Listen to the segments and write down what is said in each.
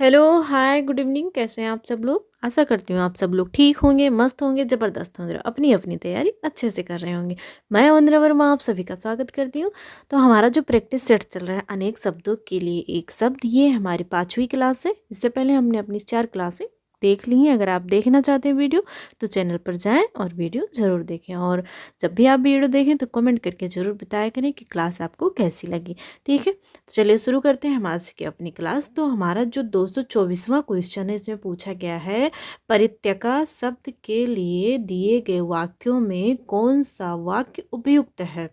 Hello, हाय, good evening. कैसे हैं आप सब लोग? आशा करती हूँ आप सब लोग ठीक होंगे, मस्त होंगे, ज़बरदस्त होंगे, अपनी अपनी तैयारी अच्छे से कर रहे होंगे। मैं वंदना वर्मा आप सभी का स्वागत करती हूँ। तो हमारा जो प्रैक्टिस सेट चल रहा है अनेक शब्दों के लिए एक शब्द, ये हमारी 5वीं क्लास है। इससे पहले हमने अपनी 4 क्लासें देख ली हैं। अगर आप देखना चाहते हैं वीडियो तो चैनल पर जाएँ और वीडियो ज़रूर देखें। और जब भी आप वीडियो देखें तो कमेंट करके ज़रूर बताया करें कि क्लास आपको कैसी लगी। ठीक है, तो चलिए शुरू करते हैं हम आज की अपनी क्लास। तो हमारा जो 224वां क्वेश्चन है, इसमें पूछा गया है परित्यका शब्द के लिए दिए गए वाक्यों में कौन सा वाक्य उपयुक्त है।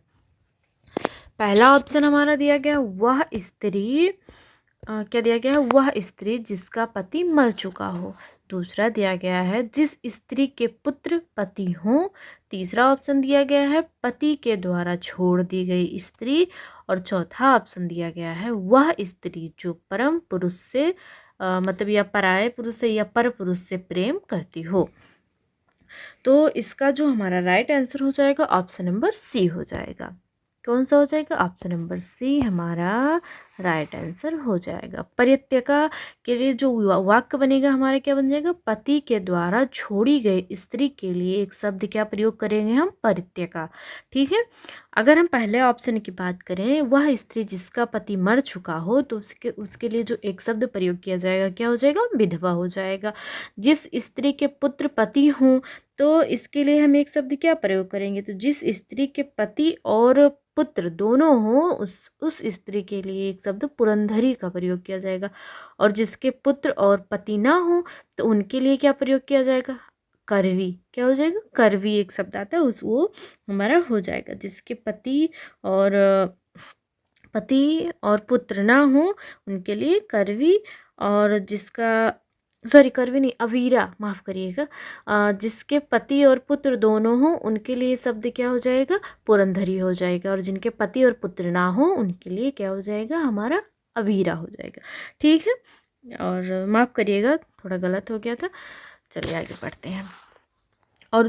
पहला ऑप्शन हमारा दिया गया वह स्त्री क्या दिया गया है, वह स्त्री जिसका पति मर चुका हो। दूसरा दिया गया है जिस स्त्री के पुत्र पति हों। तीसरा ऑप्शन दिया गया है पति के द्वारा छोड़ दी गई स्त्री। और चौथा ऑप्शन दिया गया है वह स्त्री जो परम पुरुष से मतलब या पराये पुरुष से या पर पुरुष से प्रेम करती हो। तो इसका जो हमारा राइट आंसर हो जाएगा ऑप्शन नंबर सी हो जाएगा। कौन सा हो जाएगा? ऑप्शन नंबर सी हमारा राइट आंसर हो जाएगा। परित्यका के लिए जो वाक्य बनेगा हमारा क्या बन जाएगा? पति के द्वारा छोड़ी गई स्त्री के लिए एक शब्द क्या प्रयोग करेंगे हम? परित्यका। ठीक है। अगर हम पहले ऑप्शन की बात करें वह स्त्री जिसका पति मर चुका हो, तो उसके उसके लिए जो एक शब्द प्रयोग किया जाएगा क्या हो जाएगा? विधवा हो जाएगा। जिस स्त्री के पुत्र पति हों, तो इसके लिए हम एक शब्द क्या प्रयोग करेंगे? तो जिस स्त्री के पति और पुत्र दोनों हों, उस स्त्री के लिए एक शब्द पुरंधरी का प्रयोग किया जाएगा। और जिसके पुत्र और पति ना हो तो उनके लिए क्या प्रयोग किया जाएगा? करवी। क्या हो जाएगा? करवी एक शब्द आता है, उस वो हमारा हो जाएगा। जिसके और पति और पुत्र ना हो उनके लिए करवी। और जिसका सॉरी करवी नहीं, अवीरा, माफ़ करिएगा। जिसके पति और पुत्र दोनों हों उनके लिए शब्द क्या हो जाएगा? पुरंधरी हो जाएगा। और जिनके पति और पुत्र ना हो उनके लिए क्या हो जाएगा? हमारा अवीरा हो जाएगा। ठीक है। और माफ़ करिएगा, थोड़ा गलत हो गया था। चलिए आगे बढ़ते हैं। और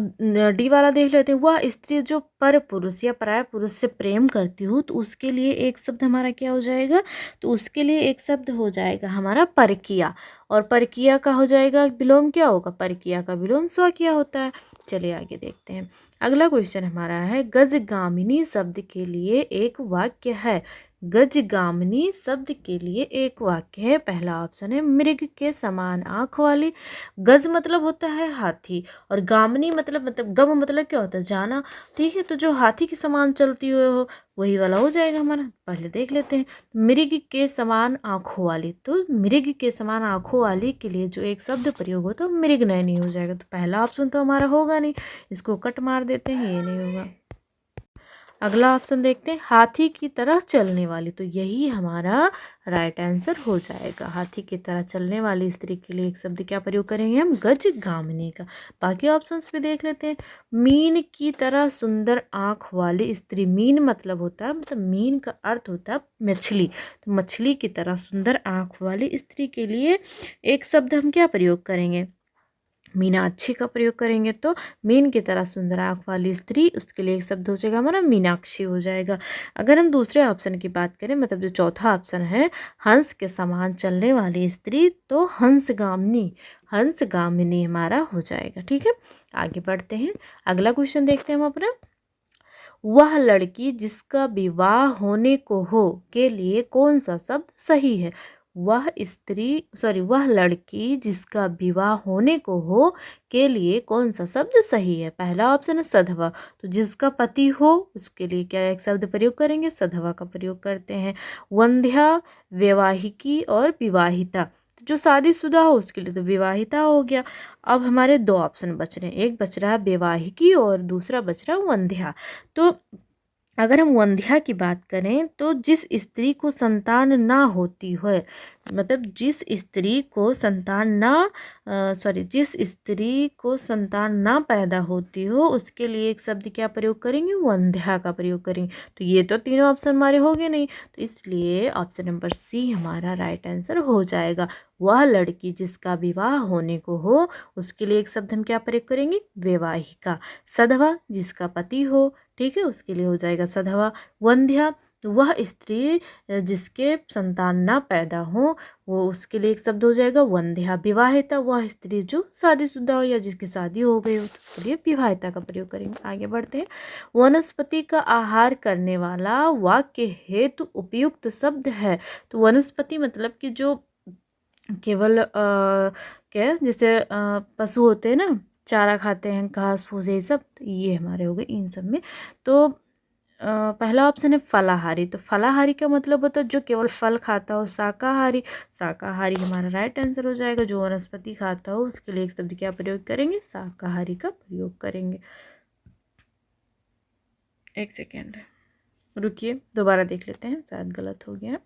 डी वाला देख लेते हैं। वह स्त्री जो पर पुरुष या पराया पुरुष से प्रेम करती हो, तो उसके लिए एक शब्द हमारा क्या हो जाएगा? तो उसके लिए एक शब्द हो जाएगा हमारा परकिया। और परकिया का हो जाएगा विलोम क्या होगा? परकिया का विलोम स्वकिया होता है। चलिए आगे देखते हैं। अगला क्वेश्चन हमारा है गजगामिनी शब्द के लिए एक वाक्य है। गजगामिनी शब्द के लिए एक वाक्य है। पहला ऑप्शन है मृग के समान आँख वाली। गज मतलब होता है हाथी, और गामनी मतलब गम मतलब क्या होता है? जाना। ठीक है, तो जो हाथी के समान चलती हुए हो वही वाला हो जाएगा हमारा। पहले देख लेते हैं। मृग के समान आँखों वाली, तो मृग के समान आँखों वाली के लिए जो एक शब्द प्रयोग हो तो मृगनयनी हो जाएगा। तो पहला ऑप्शन तो हमारा होगा नहीं, इसको कट मार देते हैं, ये नहीं होगा। अगला ऑप्शन देखते हैं हाथी की तरह चलने वाली, तो यही हमारा राइट आंसर हो जाएगा। हाथी की तरह चलने वाली स्त्री के लिए एक शब्द क्या प्रयोग करेंगे हम? गजगामिनी का। बाकी ऑप्शंस भी देख लेते हैं। मीन की तरह सुंदर आँख वाली स्त्री। मीन मतलब होता है, मतलब मीन का अर्थ होता है मछली। तो मछली की तरह सुंदर आँख वाली स्त्री के लिए एक शब्द हम क्या प्रयोग करेंगे? मीनाक्षी का प्रयोग करेंगे। तो मीन की तरह सुंदर आँख वाली स्त्री, उसके लिए एक शब्द हो जाएगा हमारा मीनाक्षी हो जाएगा। अगर हम दूसरे ऑप्शन की बात करें, मतलब जो चौथा ऑप्शन है हंस के समान चलने वाली स्त्री, तो हंसगामिनी, हंसगामिनी हमारा हो जाएगा। ठीक है, आगे बढ़ते हैं। अगला क्वेश्चन देखते हैं हम अपना। वह लड़की जिसका विवाह होने को हो के लिए कौन सा शब्द सही है? वह लड़की जिसका विवाह होने को हो के लिए कौन सा शब्द सही है? पहला ऑप्शन है सधवा। तो जिसका पति हो उसके लिए क्या एक शब्द प्रयोग करेंगे? सधवा का प्रयोग करते हैं। वंध्या, वैवाहिकी और विवाहिता, तो जो शादीशुदा हो उसके लिए तो विवाहिता हो गया। अब हमारे दो ऑप्शन बच रहे हैं, एक बच रहा है वैवाहिकी और दूसरा बच रहा है वंध्या। तो अगर हम वंध्या की बात करें तो जिस स्त्री को संतान ना होती हो, मतलब जिस स्त्री को संतान ना पैदा होती हो उसके लिए एक शब्द क्या प्रयोग करेंगे? वंध्या का प्रयोग करेंगे। तो ये तो तीनों ऑप्शन हमारे हो गए नहीं, तो इसलिए ऑप्शन नंबर सी हमारा राइट आंसर हो जाएगा। वह लड़की जिसका विवाह होने को हो उसके लिए एक शब्द हम क्या प्रयोग करेंगे? वैवाहिका। सधवा जिसका पति हो, ठीक है, उसके लिए हो जाएगा सधवा। वंध्या तो वह स्त्री जिसके संतान ना पैदा हो, वो उसके लिए एक शब्द हो जाएगा वंध्या। विवाहिता, वह स्त्री जो शादीशुदा हो या जिसकी शादी हो गई हो, तो उसके लिए विवाहिता का प्रयोग करेंगे। आगे बढ़ते हैं। वनस्पति का आहार करने वाला वाक्य हेतु उपयुक्त शब्द है। तो वनस्पति मतलब कि जो केवल क्या जैसे पशु होते हैं ना, चारा खाते हैं, घास फूस, ये सब, ये हमारे हो गए इन सब में। तो पहला ऑप्शन है फलाहारी। तो फलाहारी का मतलब होता है जो केवल फल खाता हो। शाकाहारी, शाकाहारी हमारा राइट आंसर हो जाएगा। जो वनस्पति खाता हो उसके लिए एक शब्द क्या प्रयोग करेंगे, शाकाहारी का प्रयोग करेंगे। एक सेकेंड रुकिए, दोबारा देख लेते हैं, शायद गलत हो गया।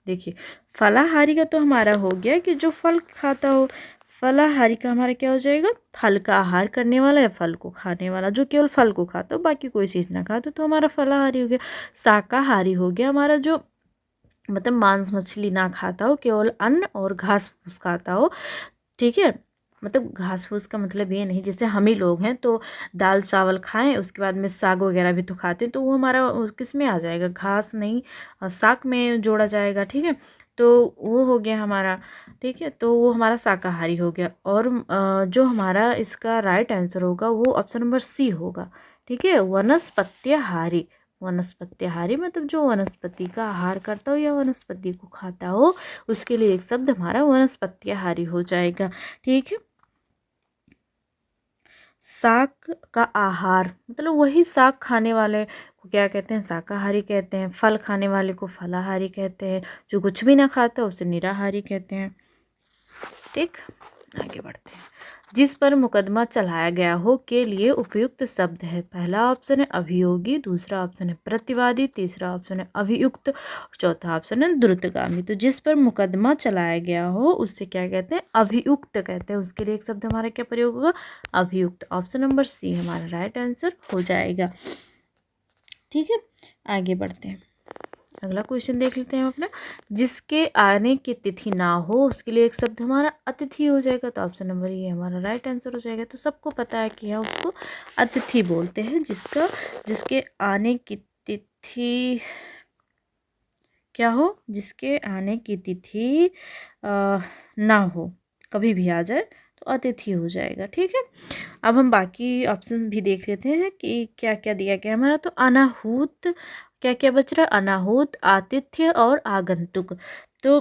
देखिए, फलाहारी का तो हमारा हो गया कि जो फल खाता हो। फलाहारी का हमारा क्या हो जाएगा, फल का आहार करने वाला या फल को खाने वाला, जो केवल फल को खाता हो, बाकी कोई चीज़ ना खाता तो हमारा फलाहारी हो गया। शाकाहारी हो गया हमारा जो मतलब मांस मछली ना खाता हो, केवल अन्न और घास फूस खाता हो। ठीक है, मतलब घास फूस का मतलब ये नहीं, जैसे हम ही लोग हैं तो दाल चावल खाएं, उसके बाद में साग वगैरह भी तो खाते हैं, तो वो हमारा किस में आ जाएगा, घास नहीं, साग में जोड़ा जाएगा। ठीक है, तो वो हो गया हमारा। ठीक है, तो वो हमारा शाकाहारी हो गया। और जो हमारा इसका राइट आंसर होगा वो ऑप्शन नंबर सी होगा। ठीक है, वनस्पत्याहारी। वनस्पत्याहारी मतलब जो वनस्पति का आहार करता हो या वनस्पति को खाता हो, उसके लिए एक शब्द हमारा वनस्पत्याहारी हो जाएगा। ठीक है, शाक का आहार मतलब वही शाक खाने वाले को क्या कहते हैं, शाकाहारी कहते हैं। फल खाने वाले को फलाहारी कहते हैं। जो कुछ भी ना खाता उसे निराहारी कहते हैं। ठीक, आगे बढ़ते हैं। जिस पर मुकदमा चलाया गया हो के लिए उपयुक्त शब्द है। पहला ऑप्शन है अभियोगी, दूसरा ऑप्शन है प्रतिवादी, तीसरा ऑप्शन है अभियुक्त, चौथा ऑप्शन है द्रुतगामी। तो जिस पर मुकदमा चलाया गया हो उससे क्या कहते हैं, अभियुक्त कहते हैं। उसके लिए एक शब्द हमारा क्या प्रयोग होगा, अभियुक्त। ऑप्शन नंबर सी हमारा राइट आंसर हो जाएगा। ठीक है, आगे बढ़ते हैं। अगला क्वेश्चन देख लेते हैं हम अपना। जिसके आने की तिथि ना हो उसके लिए एक शब्द हमारा अतिथि हो जाएगा। तो ऑप्शन नंबर ये हमारा राइट आंसर हो जाएगा। तो सबको पता है कि हम उसको अतिथि बोलते हैं, जिसके आने की तिथि क्या हो, जिसके आने की तिथि ना हो, कभी भी आ जाए तो अतिथि हो जाएगा। ठीक है, अब हम बाकी ऑप्शन भी देख लेते हैं कि क्या क्या दिया गया हमारा। तो अनाहूत, क्या क्या बच रहा है, अनाहूत, आतिथ्य और आगंतुक। तो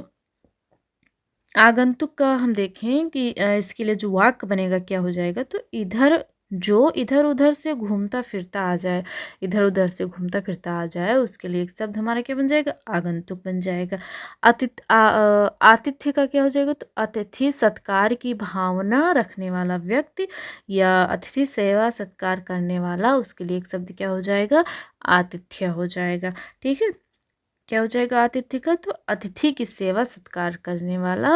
आगंतुक का हम देखें कि इसके लिए जो वाक्य बनेगा क्या हो जाएगा, तो इधर उधर से घूमता फिरता आ जाए, इधर उधर से घूमता फिरता आ जाए, उसके लिए एक शब्द हमारा क्या बन जाएगा, आगंतुक बन जाएगा। आतिथ्य का क्या हो जाएगा, तो अतिथि सत्कार की भावना रखने वाला व्यक्ति या अतिथि सेवा सत्कार करने वाला, उसके लिए एक शब्द क्या हो जाएगा, आतिथ्य हो जाएगा। ठीक है, क्या हो जाएगा आतिथ्य का, तो अतिथि की सेवा सत्कार करने वाला,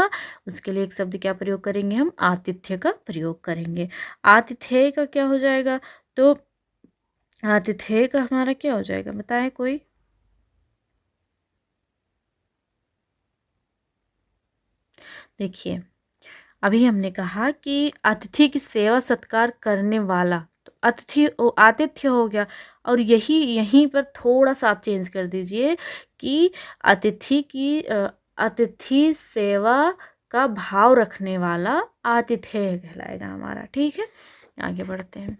उसके लिए एक शब्द क्या प्रयोग करेंगे, हम आतिथ्य का प्रयोग करेंगे। आतिथ्य का क्या हो जाएगा, तो आतिथ्य का हमारा क्या हो जाएगा, बताएं कोई। देखिए, अभी हमने कहा कि अतिथि की सेवा सत्कार करने वाला, तो अतिथि आतिथ्य हो गया। और यहीं पर थोड़ा सा आप चेंज कर दीजिए कि अतिथि सेवा का भाव रखने वाला आतिथ्य कहलाएगा हमारा। ठीक है, आगे बढ़ते हैं।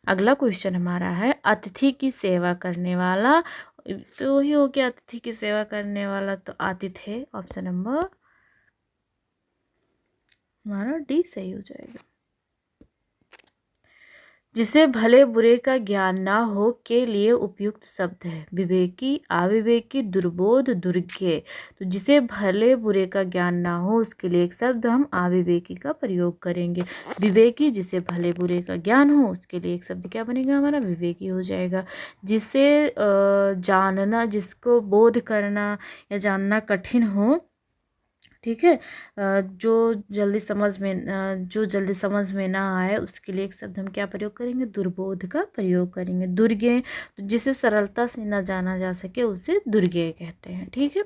अगला क्वेश्चन हमारा है अतिथि की सेवा करने वाला। तो वही हो गया अतिथि की सेवा करने वाला, तो आतिथ्य ऑप्शन नंबर हमारा डी सही हो जाएगा। जिसे भले बुरे का ज्ञान ना हो के लिए उपयुक्त शब्द है। विवेकी, अविवेकी, दुर्बोध, दुर्ज्ञेय। तो जिसे भले बुरे का ज्ञान ना हो उसके लिए एक शब्द हम अविवेकी का प्रयोग करेंगे। विवेकी, जिसे भले बुरे का ज्ञान हो उसके लिए एक शब्द क्या बनेगा हमारा, विवेकी हो जाएगा। जिसे जानना, जिसको बोध करना या जानना कठिन हो, ठीक है, जो जल्दी समझ में ना आए उसके लिए एक शब्द हम क्या प्रयोग करेंगे, दुर्बोध का प्रयोग करेंगे। दुर्ज्ञेय, तो जिसे सरलता से ना जाना जा सके उसे दुर्ज्ञेय कहते हैं। ठीक है,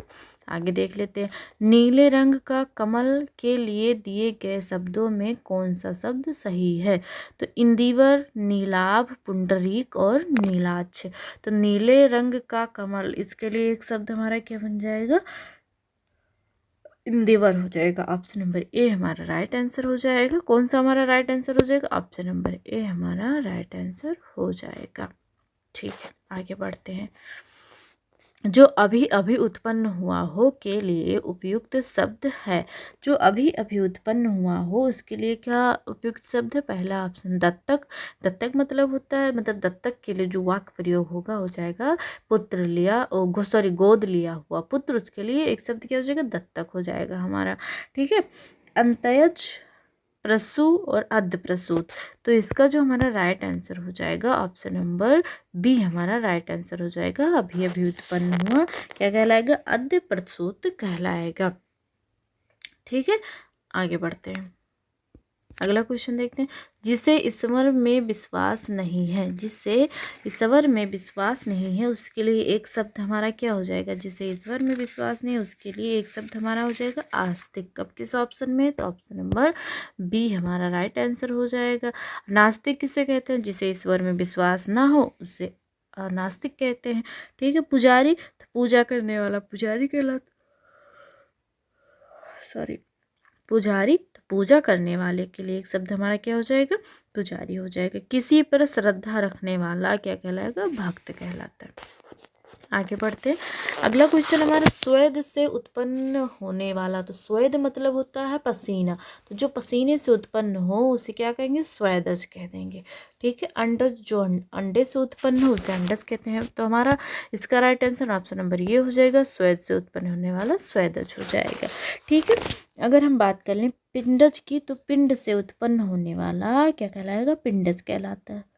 आगे देख लेते हैं। नीले रंग का कमल के लिए दिए गए शब्दों में कौन सा शब्द सही है? तो इंदिवर, नीलाभ, पुंडरीक और नीलाक्ष। तो नीले रंग का कमल, इसके लिए एक शब्द हमारा क्या बन जाएगा? इंदिवर हो जाएगा। ऑप्शन नंबर ए हमारा राइट आंसर हो जाएगा। कौन सा हमारा राइट आंसर हो जाएगा? ऑप्शन नंबर ए हमारा राइट आंसर हो जाएगा। ठीक है, आगे बढ़ते हैं। जो अभी अभी उत्पन्न हुआ हो के लिए उपयुक्त शब्द है। जो अभी अभी उत्पन्न हुआ हो उसके लिए क्या उपयुक्त शब्द है? पहला ऑप्शन दत्तक। दत्तक मतलब होता है, मतलब दत्तक के लिए जो वाक्य प्रयोग होगा हो जाएगा पुत्र लिया, सॉरी गोद लिया हुआ पुत्र, उसके लिए एक शब्द क्या हो जाएगा? दत्तक हो जाएगा हमारा। ठीक है, अंत्यज, प्रसू और अर्ध प्रसूत। तो इसका जो हमारा राइट आंसर हो जाएगा ऑप्शन नंबर बी हमारा राइट आंसर हो जाएगा। अभी अभी उत्पन्न हुआ क्या कहलाएगा? अर्ध प्रसूत कहलाएगा। ठीक है, आगे बढ़ते हैं। अगला क्वेश्चन देखते हैं। जिसे ईश्वर में विश्वास नहीं है, जिसे ईश्वर में विश्वास नहीं है उसके लिए एक शब्द हमारा क्या हो जाएगा? जिसे ईश्वर में विश्वास नहीं है उसके लिए एक शब्द हमारा हो जाएगा आस्तिक। अब किस ऑप्शन में? तो ऑप्शन नंबर बी हमारा राइट आंसर हो जाएगा। नास्तिक किसे कहते हैं? जिसे ईश्वर में विश्वास ना हो उसे नास्तिक कहते हैं। ठीक है, पुजारी, तो पूजा करने वाला पुजारी कहलाता, सॉरी पुजारी, तो पूजा करने वाले के लिए एक शब्द हमारा क्या हो जाएगा? पुजारी हो जाएगा। किसी पर श्रद्धा रखने वाला क्या कहलाएगा? भक्त कहलाता है। आगे बढ़ते हैं। अगला क्वेश्चन हमारा स्वेद से उत्पन्न होने वाला। तो स्वेद मतलब होता है पसीना, तो जो पसीने से उत्पन्न हो उसे क्या कहेंगे? स्वेदज कह देंगे। ठीक है, अंडज, जो अंडे से उत्पन्न हो उसे अंडज कहते हैं। तो हमारा इसका राइट आंसर ऑप्शन नंबर ये हो जाएगा, स्वेद से उत्पन्न होने वाला स्वेदज हो जाएगा। ठीक है, अगर हम बात कर लें पिंडज की, तो पिंड से उत्पन्न होने वाला क्या कहलाएगा? पिंडज कहलाता है।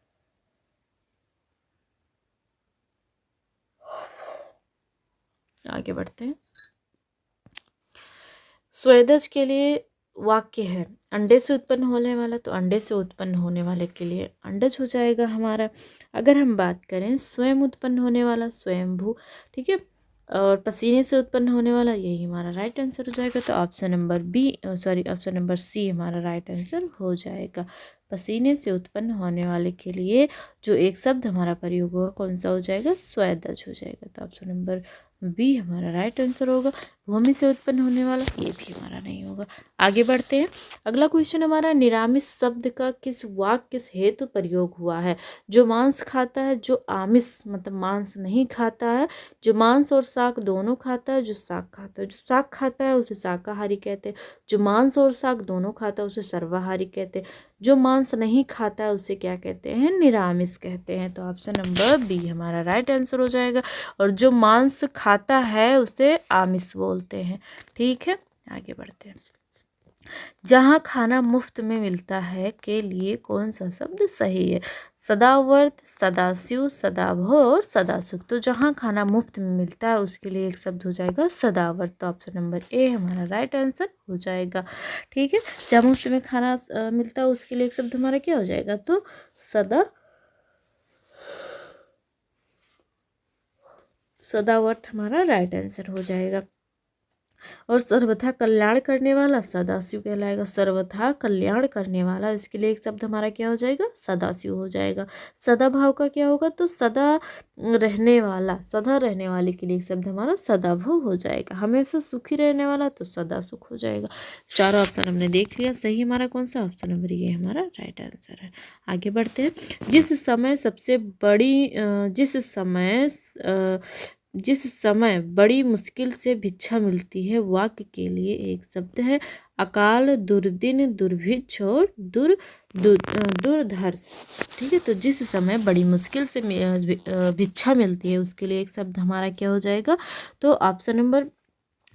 आगे बढ़ते हैं। स्वेदज के लिए वाक्य है अंडे से उत्पन्न होने वाला, तो अंडे से उत्पन्न होने वाले के लिए अंडज हो जाएगा हमारा। अगर हम बात करें स्वयं उत्पन्न होने वाला, स्वयंभू। ठीक है, और पसीने से उत्पन्न होने वाला, यही हमारा राइट आंसर हो जाएगा। तो option number B, sorry option number C हमारा राइट आंसर हो जाएगा। पसीने से उत्पन्न होने वाले के लिए जो एक शब्द हमारा प्रयोग होगा कौन सा हो जाएगा? स्वेदज हो जाएगा। तो ऑप्शन नंबर बी हमारा राइट आंसर होगा। भूमि से उत्पन्न होने वाला ये भी हमारा नहीं होगा। आगे बढ़ते हैं। अगला क्वेश्चन हमारा निरामिष शब्द का किस वाक्य किस हेतु प्रयोग हुआ है? जो मांस खाता है, जो आमिष मतलब मांस नहीं खाता है, जो मांस और शाक दोनों खाता है, जो शाक खाता है, जो शाक खाता है उसे शाकाहारी कहते हैं, जो मांस और शाक दोनों खाता है उसे सर्वाहारी कहते हैं, जो मांस नहीं खाता है उसे क्या कहते हैं? निरामिष कहते हैं। तो ऑप्शन नंबर बी हमारा राइट आंसर हो जाएगा। और जो मांस खाता है उसे आमिष बोलते हैं। ठीक है, आगे बढ़ते हैं। जहाँ खाना मुफ्त में मिलता है के लिए कौन सा शब्द सही है? सदावर्त, सदाशिव, सदाभव और सदासुख। तो जहाँ खाना मुफ्त में मिलता है उसके लिए एक शब्द हो जाएगा सदावर्त। तो ऑप्शन नंबर ए हमारा राइट आंसर हो जाएगा। ठीक है, जहाँ मुफ्त में खाना मिलता है उसके लिए एक शब्द हमारा क्या हो जाएगा? तो सदावर्त हमारा राइट आंसर हो जाएगा। और सर्वथा कल्याण करने वाला सदाशिव कहलाएगा। सर्वथा कल्याण करने वाला, इसके लिए एक शब्द हमारा क्या हो जाएगा? सदाशिव हो जाएगा। सदाभाव का क्या होगा? तो सदा रहने वाला, सदा रहने वाले के लिए एक शब्द हमारा सदाभाव हो जाएगा। हमेशा सुखी रहने वाला तो सदा सुख हो जाएगा। चारों ऑप्शन हमने देख लिया, सही हमारा कौन सा? ऑप्शन नंबर ये हमारा राइट आंसर है। आगे बढ़ते हैं। जिस समय बड़ी मुश्किल से भिक्षा मिलती है वाक्य के लिए एक शब्द है अकाल, दुर्दिन, दुर्भिक्ष और दुर्धर्ष। ठीक है, तो जिस समय बड़ी मुश्किल से भिक्षा मिलती है उसके लिए एक शब्द हमारा क्या हो जाएगा? तो ऑप्शन नंबर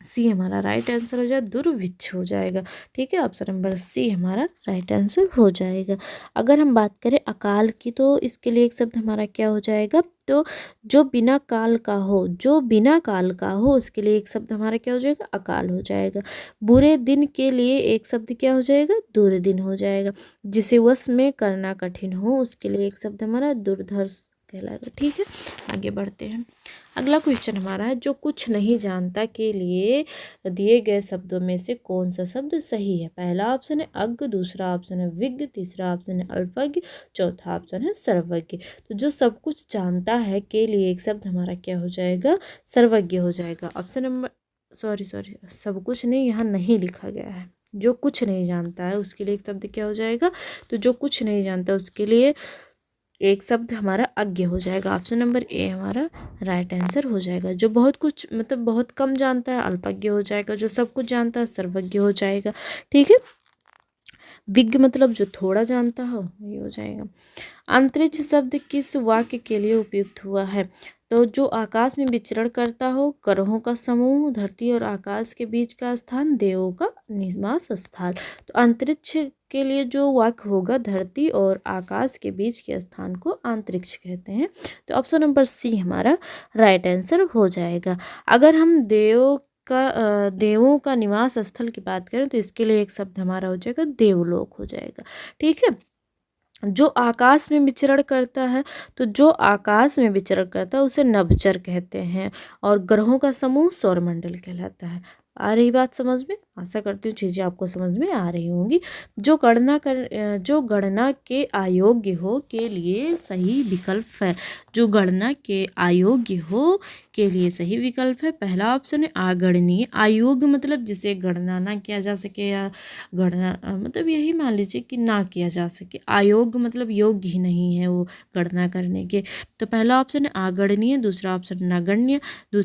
सी हमारा राइट आंसर हो जाए, दुर्भिक्ष हो जाएगा। ठीक है, ऑप्शन नंबर सी हमारा राइट आंसर हो जाएगा। अगर हम बात करें अकाल की, तो इसके लिए एक शब्द हमारा क्या हो जाएगा? तो जो बिना काल का हो, जो बिना काल का हो उसके लिए एक शब्द हमारा क्या हो जाएगा? अकाल हो जाएगा। बुरे दिन के लिए एक शब्द क्या हो जाएगा? दुर्दिन हो जाएगा। जिसे वश में करना कठिन हो उसके लिए एक शब्द हमारा दुर्धर्ष कहलाएगा। ठीक है, आगे बढ़ते हैं। अगला क्वेश्चन हमारा है जो कुछ नहीं जानता के लिए दिए गए शब्दों में से कौन सा शब्द सही है। पहला ऑप्शन है अज्ञ, दूसरा ऑप्शन है विज्ञ, तीसरा ऑप्शन है अल्पज्ञ, चौथा ऑप्शन है सर्वज्ञ। तो जो सब कुछ जानता है के लिए एक शब्द हमारा क्या हो जाएगा, सर्वज्ञ हो जाएगा। ऑप्शन नंबर सॉरी सब कुछ नहीं, यहाँ नहीं लिखा गया है। जो कुछ नहीं जानता है उसके लिए एक शब्द क्या हो जाएगा, तो जो कुछ नहीं जानता उसके लिए एक शब्द हमारा अज्ञ हो जाएगा। ऑप्शन नंबर ए हमारा राइट आंसर हो जाएगा। जो बहुत कुछ मतलब बहुत कम जानता है अल्पज्ञ हो जाएगा, जो सब कुछ जानता है सर्वज्ञ हो जाएगा। ठीक है, विज्ञ मतलब जो थोड़ा जानता हो वही हो जाएगा। अंतरिक्ष शब्द किस वाक्य के लिए उपयुक्त हुआ है, तो जो आकाश में विचरण करता हो, ग्रहों का समूह, धरती और आकाश के बीच का स्थान, देवों का निवास स्थल। तो अंतरिक्ष के लिए जो वाक्य होगा, धरती और आकाश के बीच के स्थान को अंतरिक्ष कहते हैं। तो ऑप्शन नंबर सी हमारा राइट आंसर हो जाएगा। अगर हम देवों का निवास स्थल की बात करें तो इसके लिए एक शब्द हमारा हो जाएगा देवलोक हो जाएगा। ठीक है, जो आकाश में विचरण करता है, तो जो आकाश में विचरण करता है उसे नभचर कहते हैं, और ग्रहों का समूह सौरमंडल कहलाता है। आ रही बात समझ में, आशा करती हूँ चीज़ें आपको समझ में आ रही होंगी। जो गणना के अयोग्य हो के लिए सही विकल्प है, जो गणना के अयोग्य हो के लिए सही विकल्प है। पहला ऑप्शन है अगणनीय। अयोग्य मतलब जिसे गणना ना किया जा सके, या गणना मतलब यही मान लीजिए कि ना किया जा सके। अयोग्य मतलब योग्य ही नहीं है वो गणना करने के। तो पहला ऑप्शन है अगणनीय, दूसरा ऑप्शन नगण्य,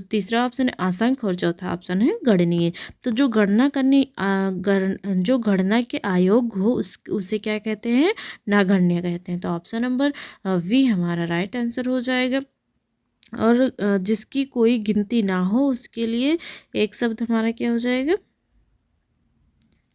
तीसरा ऑप्शन है असंख्य और चौथा ऑप्शन है गणनीय। तो जो जो गणना के अयोग्य हो उसे क्या कहते हैं, नगण्य कहते हैं। तो ऑप्शन नंबर वी हमारा राइट आंसर हो जाएगा। और जिसकी कोई गिनती ना हो उसके लिए एक शब्द हमारा क्या हो जाएगा,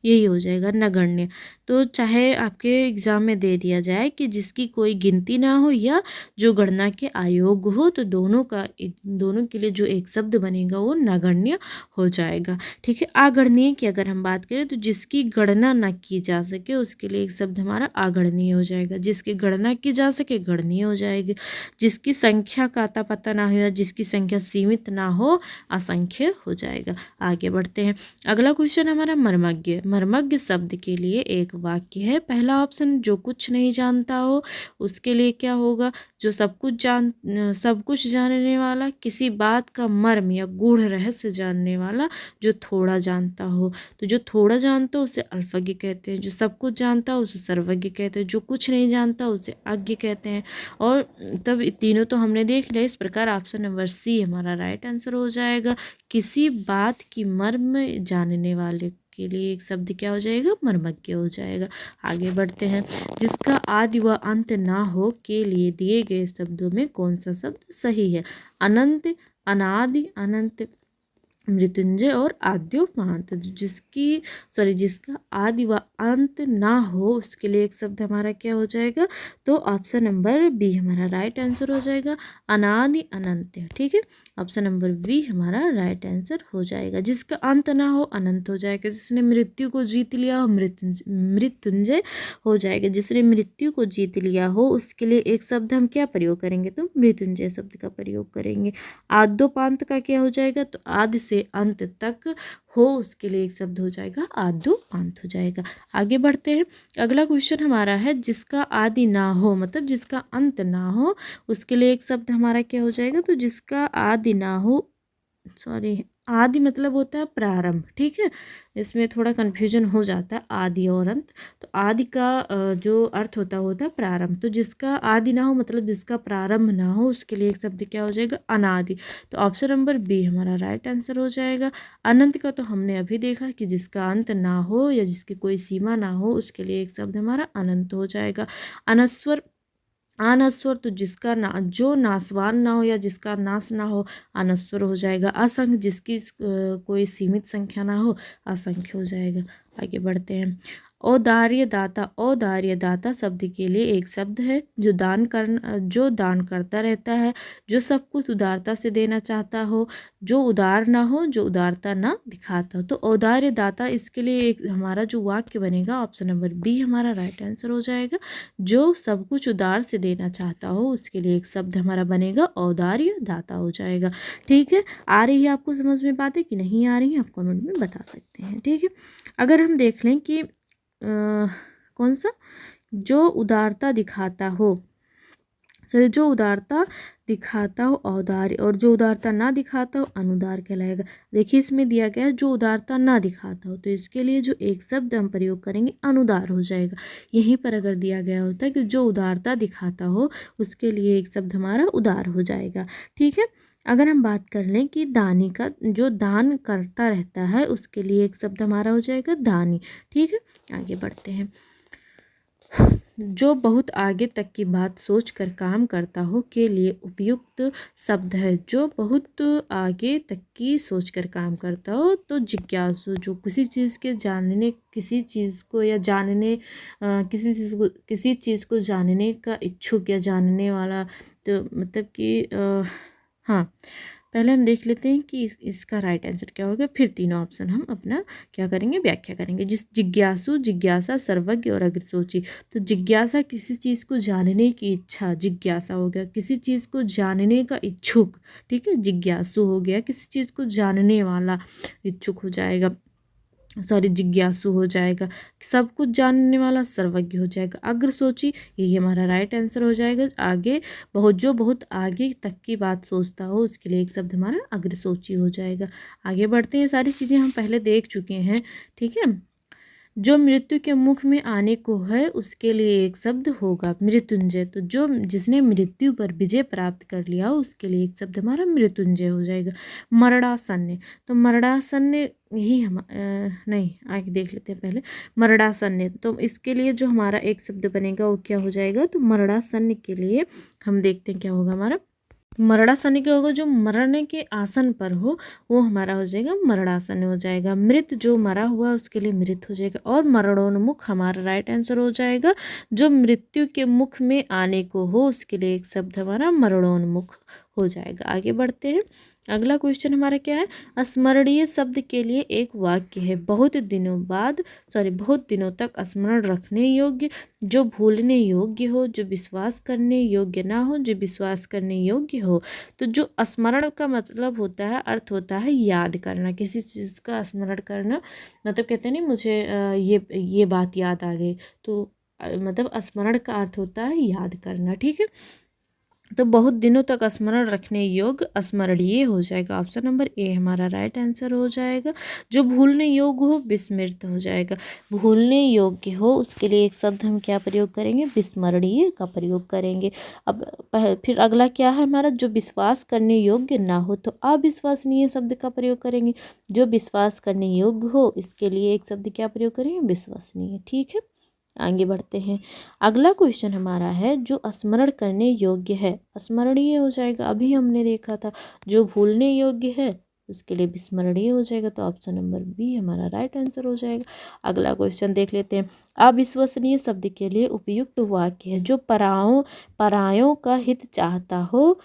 यही हो जाएगा नगण्य। तो चाहे आपके एग्जाम में दे दिया जाए कि जिसकी कोई गिनती ना हो या जो गणना के अयोग्य हो, तो दोनों के लिए जो एक शब्द बनेगा वो नगण्य हो जाएगा। ठीक है, अगणनीय की अगर हम बात करें तो जिसकी गणना ना की जा सके उसके लिए एक शब्द हमारा अगणनीय हो जाएगा। जिसकी गणना की जा सके गणनीय हो जाएगी। जिसकी संख्या का अता पता ना हो या जिसकी संख्या सीमित ना हो असंख्य हो जाएगा। आगे बढ़ते हैं। अगला क्वेश्चन हमारा मर्मज्ञ। मर्मज्ञ शब्द के लिए एक वाक्य है। पहला ऑप्शन जो कुछ नहीं जानता हो उसके लिए क्या होगा, जो सब कुछ जानने वाला, किसी बात का मर्म या गूढ़ रहस्य जानने वाला, जो थोड़ा जानता हो। तो जो थोड़ा जानता हो उसे अल्पज्ञ कहते हैं, जो सब कुछ जानता हो उसे सर्वज्ञ कहते हैं, जो कुछ नहीं जानता उसे अज्ञ कहते हैं। और तब तीनों तो हमने देख लिया। इस प्रकार ऑप्शन नंबर सी हमारा राइट आंसर हो जाएगा। किसी बात की मर्म जानने वाले के लिए एक शब्द क्या हो जाएगा, मर्मज्ञ हो जाएगा। आगे बढ़ते हैं। जिसका आदि व अंत ना हो के लिए दिए गए शब्दों में कौन सा शब्द सही है। अनंत, अनादि, अनंत, मृत्युंजय और आद्योपांत। जिसका आदि व अंत ना हो उसके लिए एक शब्द हमारा क्या हो जाएगा, तो ऑप्शन नंबर बी हमारा राइट आंसर हो जाएगा, अनादि अनंत। ठीक है, ऑप्शन नंबर बी हमारा राइट आंसर हो जाएगा। जिसका अंत ना हो अनंत हो जाएगा। जिसने मृत्यु को जीत लिया हो मृत्युंजय हो जाएगा। जिसने मृत्यु को जीत लिया हो उसके लिए एक शब्द हम क्या प्रयोग करेंगे, तो मृत्युंजय शब्द का प्रयोग करेंगे। आद्योपांत का क्या हो जाएगा, तो आदि से अंत तक हो उसके लिए एक शब्द हो जाएगा आद्योपांत हो जाएगा। आगे बढ़ते हैं। अगला क्वेश्चन हमारा है जिसका आदि ना हो मतलब जिसका अंत ना हो उसके लिए एक शब्द हमारा क्या हो जाएगा, तो जिसका आदि ना हो आदि मतलब होता है प्रारंभ। ठीक है, इसमें थोड़ा कन्फ्यूजन हो जाता है आदि और अंत। तो आदि का जो अर्थ होता है प्रारंभ। तो जिसका आदि ना हो मतलब जिसका प्रारंभ ना हो उसके लिए एक शब्द क्या हो जाएगा, अनादि। तो ऑप्शन नंबर बी हमारा राइट आंसर हो जाएगा। अनंत का तो हमने अभी देखा कि जिसका अंत ना हो या जिसकी कोई सीमा ना हो उसके लिए एक शब्द हमारा अनंत हो जाएगा। अनस्वर, अनस्वर तो जो नासवान ना हो या जिसका नाश ना हो अनस्वर हो जाएगा। असंख्य जिसकी कोई सीमित संख्या ना हो असंख्य हो जाएगा। आगे बढ़ते हैं। औदार्य दाता, औदार्य दाता शब्द के लिए एक शब्द है जो दान करता रहता है, जो सब कुछ उदारता से देना चाहता हो, जो उदार ना हो, जो उदारता ना दिखाता हो। तो औदार्य दाता इसके लिए एक हमारा जो वाक्य बनेगा ऑप्शन नंबर बी हमारा राइट आंसर हो जाएगा। जो सब कुछ उदार से देना चाहता हो उसके लिए एक शब्द हमारा बनेगा औदार्य दाता हो जाएगा। ठीक है, आ रही है आपको समझ में बातें कि नहीं आ रही है, आप कमेंट में बता सकते हैं। ठीक है, अगर हम देख लें कि कौन सा, जो उदारता दिखाता हो, सॉरी, जो उदारता दिखाता हो औदार्य, और जो उदारता ना दिखाता हो अनुदार कहलाएगा। देखिए इसमें दिया गया है जो उदारता ना दिखाता हो, तो इसके लिए जो एक शब्द हम प्रयोग करेंगे अनुदार हो जाएगा। यहीं पर अगर दिया गया होता है कि जो उदारता दिखाता हो उसके लिए एक शब्द हमारा उदार हो जाएगा। ठीक है, अगर हम बात कर लें कि दानी का, जो दान करता रहता है उसके लिए एक शब्द हमारा हो जाएगा दानी। ठीक है, आगे बढ़ते हैं। जो बहुत आगे तक की बात सोच कर काम करता हो के लिए उपयुक्त शब्द है। जो बहुत आगे तक की सोच कर काम करता हो, तो जिज्ञासु, जो किसी चीज़ के जानने, किसी चीज़ को या जानने किसी चीज़ को जानने का इच्छुक या जानने वाला, तो मतलब कि हाँ, पहले हम देख लेते हैं कि इसका राइट आंसर क्या होगा, फिर तीनों ऑप्शन हम अपना क्या करेंगे, व्याख्या करेंगे। जिस जिज्ञासु, जिज्ञासा, सर्वज्ञ और अग्रसोची। तो जिज्ञासा किसी चीज़ को जानने की इच्छा, जिज्ञासा हो गया। किसी चीज़ को जानने का इच्छुक, ठीक है, जिज्ञासु हो गया। किसी चीज़ को जानने वाला इच्छुक हो जाएगा, सॉरी, जिज्ञासु हो जाएगा। सब कुछ जानने वाला सर्वज्ञ हो जाएगा। अग्रसोची, यही हमारा राइट आंसर हो जाएगा। आगे बहुत आगे तक की बात सोचता हो उसके लिए एक शब्द हमारा अग्रसोची हो जाएगा। आगे बढ़ते हैं, सारी चीज़ें हम पहले देख चुके हैं। ठीक है, जो मृत्यु के मुख में आने को है उसके लिए एक शब्द होगा मृत्युंजय। तो जो जिसने मृत्यु पर विजय प्राप्त कर लिया उसके लिए एक शब्द हमारा मृत्युंजय हो जाएगा। मरणासन्न, तो मरणासन्न यही हम नहीं, आगे देख लेते हैं पहले। मरणासन्न, तो इसके लिए जो हमारा एक शब्द बनेगा वो क्या हो जाएगा, तो मरणासन्न के लिए हम देखते हैं क्या होगा हमारा। मरणासन क्या होगा, जो मरने के आसन पर हो वो हमारा हो जाएगा मरणासन हो जाएगा। मृत, जो मरा हुआ उसके लिए मृत हो जाएगा। और मरणोन्मुख हमारा राइट आंसर हो जाएगा। जो मृत्यु के मुख में आने को हो उसके लिए एक शब्द हमारा मरणोन्मुख हो जाएगा। आगे बढ़ते हैं, अगला क्वेश्चन हमारा क्या है, स्मरणीय शब्द के लिए एक वाक्य है। बहुत दिनों तक स्मरण रखने योग्य, जो भूलने योग्य हो, जो विश्वास करने योग्य ना हो, जो विश्वास करने योग्य हो। तो जो स्मरण का मतलब होता है, अर्थ होता है याद करना, किसी चीज़ का स्मरण करना। मतलब कहते हैं नहीं, मुझे ये बात याद आ गई, तो मतलब स्मरण का अर्थ होता है याद करना। ठीक है, तो बहुत दिनों तक स्मरण रखने योग्य स्मरणीय हो जाएगा। ऑप्शन नंबर ए हमारा राइट आंसर हो जाएगा। जो भूलने योग्य हो विस्मृत हो जाएगा। भूलने योग्य हो उसके लिए एक शब्द हम क्या प्रयोग करेंगे, विस्मरणीय का प्रयोग करेंगे। अब फिर अगला क्या है हमारा, जो विश्वास करने योग्य ना हो, तो अविश्वसनीय शब्द का प्रयोग करेंगे। जो विश्वास करने योग्य हो इसके लिए एक शब्द क्या प्रयोग करेंगे, विश्वसनीय। ठीक है, आगे बढ़ते हैं, अगला क्वेश्चन हमारा है जो स्मरण करने योग्य है, स्मरणीय हो जाएगा। अभी हमने देखा था जो भूलने योग्य है उसके लिए विस्मरणीय हो जाएगा। तो ऑप्शन नंबर बी हमारा राइट आंसर हो जाएगा। अगला क्वेश्चन देख लेते हैं, अविश्वसनीय शब्द के लिए उपयुक्त वाक्य है। जो परायों का हित चाहता हो,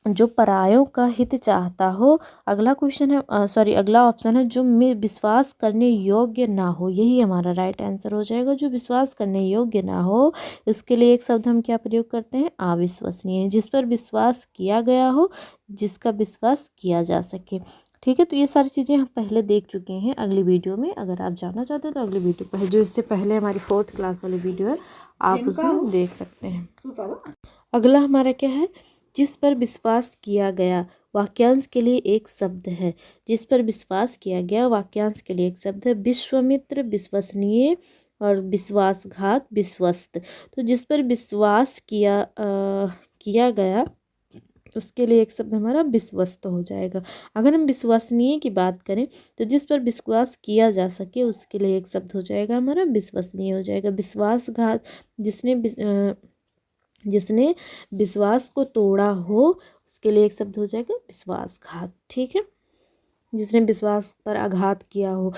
जो परायों का हित चाहता हो। अगला क्वेश्चन है, सॉरी, अगला ऑप्शन है जो विश्वास करने योग्य ना हो, यही हमारा राइट आंसर हो जाएगा। जो विश्वास करने योग्य ना हो इसके लिए एक शब्द हम क्या प्रयोग करते हैं, अविश्वसनीय। जिस पर विश्वास किया गया हो, जिसका विश्वास किया जा सके। ठीक है, तो ये सारी चीज़ें हम पहले देख चुके हैं अगली वीडियो में। अगर आप जानना चाहते हैं तो अगली वीडियो पर, जो इससे पहले हमारी 4th क्लास वाली वीडियो है, आप उसमें देख सकते हैं। अगला हमारा क्या है, जिस पर विश्वास किया गया, वाक्यांश के लिए एक शब्द है। जिस पर विश्वास किया गया वाक्यांश के लिए एक शब्द है विश्वामित्र, विश्वसनीय और विश्वासघात, विश्वस्त। तो जिस पर विश्वास किया गया उसके लिए एक शब्द हमारा विश्वस्त हो जाएगा। अगर हम विश्वसनीय की बात करें तो जिस पर विश्वास किया जा सके उसके लिए एक शब्द हो जाएगा हमारा विश्वसनीय हो जाएगा। विश्वासघात, जिसने विश्वास को तोड़ा हो उसके लिए एक शब्द हो जाएगा विश्वासघात। ठीक है, जिसने विश्वास पर आघात किया हो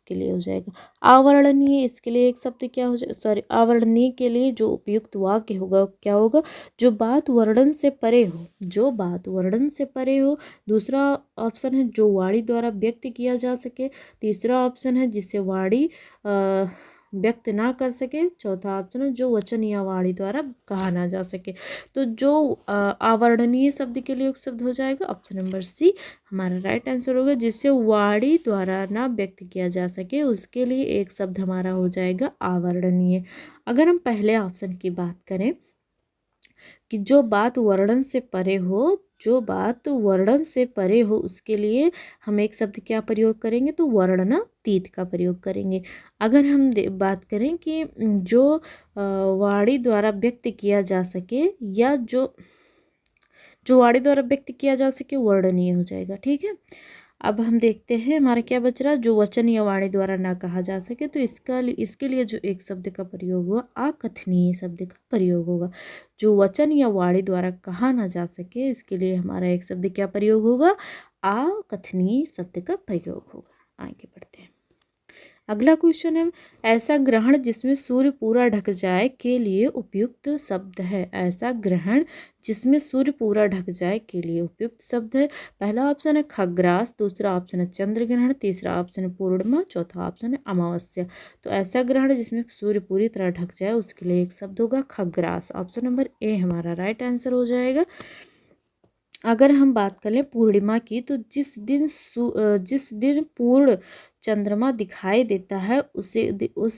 उसके लिए हो जाएगा अवर्णनीय। इसके लिए एक शब्द क्या हो जाए, सॉरी, अवर्णनीय के लिए जो उपयुक्त वाक्य होगा क्या होगा, जो बात वर्णन से परे हो, जो बात वर्णन से परे हो। दूसरा ऑप्शन है जो वाणी द्वारा व्यक्त किया जा सके। तीसरा ऑप्शन है जिसे वाणी व्यक्त ना कर सके। चौथा ऑप्शन है जो वचन या वाणी द्वारा कहा ना जा सके। तो जो अवर्णनीय शब्द के लिए उपशब्द हो जाएगा ऑप्शन नंबर सी हमारा राइट आंसर होगा। जिससे वाणी द्वारा ना व्यक्त किया जा सके उसके लिए एक शब्द हमारा हो जाएगा अवर्णनीय। अगर हम पहले ऑप्शन की बात करें कि जो बात वर्णन से परे हो, जो बात वर्णन से परे हो उसके लिए हम एक शब्द क्या प्रयोग करेंगे, तो वर्णनातीत का प्रयोग करेंगे। अगर हम बात करें कि जो वाणी द्वारा व्यक्त किया जा सके या जो वाणी द्वारा व्यक्त किया जा सके वर्णनीय हो जाएगा। ठीक है, अब हम देखते हैं हमारा क्या बच रहा है, जो वचन या वाणी द्वारा ना कहा जा सके तो इसके लिए जो एक शब्द का प्रयोग हुआ अकथनीय शब्द का प्रयोग होगा। जो वचन या वाणी द्वारा कहा ना जा सके इसके लिए हमारा एक शब्द क्या प्रयोग होगा, अकथनीय शब्द का प्रयोग होगा। आगे बढ़ते हैं। अगला क्वेश्चन है ऐसा ग्रहण जिसमें सूर्य पूरा ढक जाए के लिए उपयुक्त शब्द है। ऐसा ग्रहण जिसमें सूर्य पूरा ढक जाए के लिए उपयुक्त शब्द है। पहला ऑप्शन है खग्रास, दूसरा ऑप्शन है चंद्र ग्रहण, तीसरा ऑप्शन है पूर्णिमा, चौथा ऑप्शन है अमावस्या। तो ऐसा ग्रहण जिसमें सूर्य पूरी तरह ढक जाए उसके लिए एक शब्द होगा खग्रास। ऑप्शन नंबर ए हमारा राइट आंसर हो जाएगा। अगर हम बात करें पूर्णिमा की तो जिस दिन पूर्ण चंद्रमा दिखाई देता है उस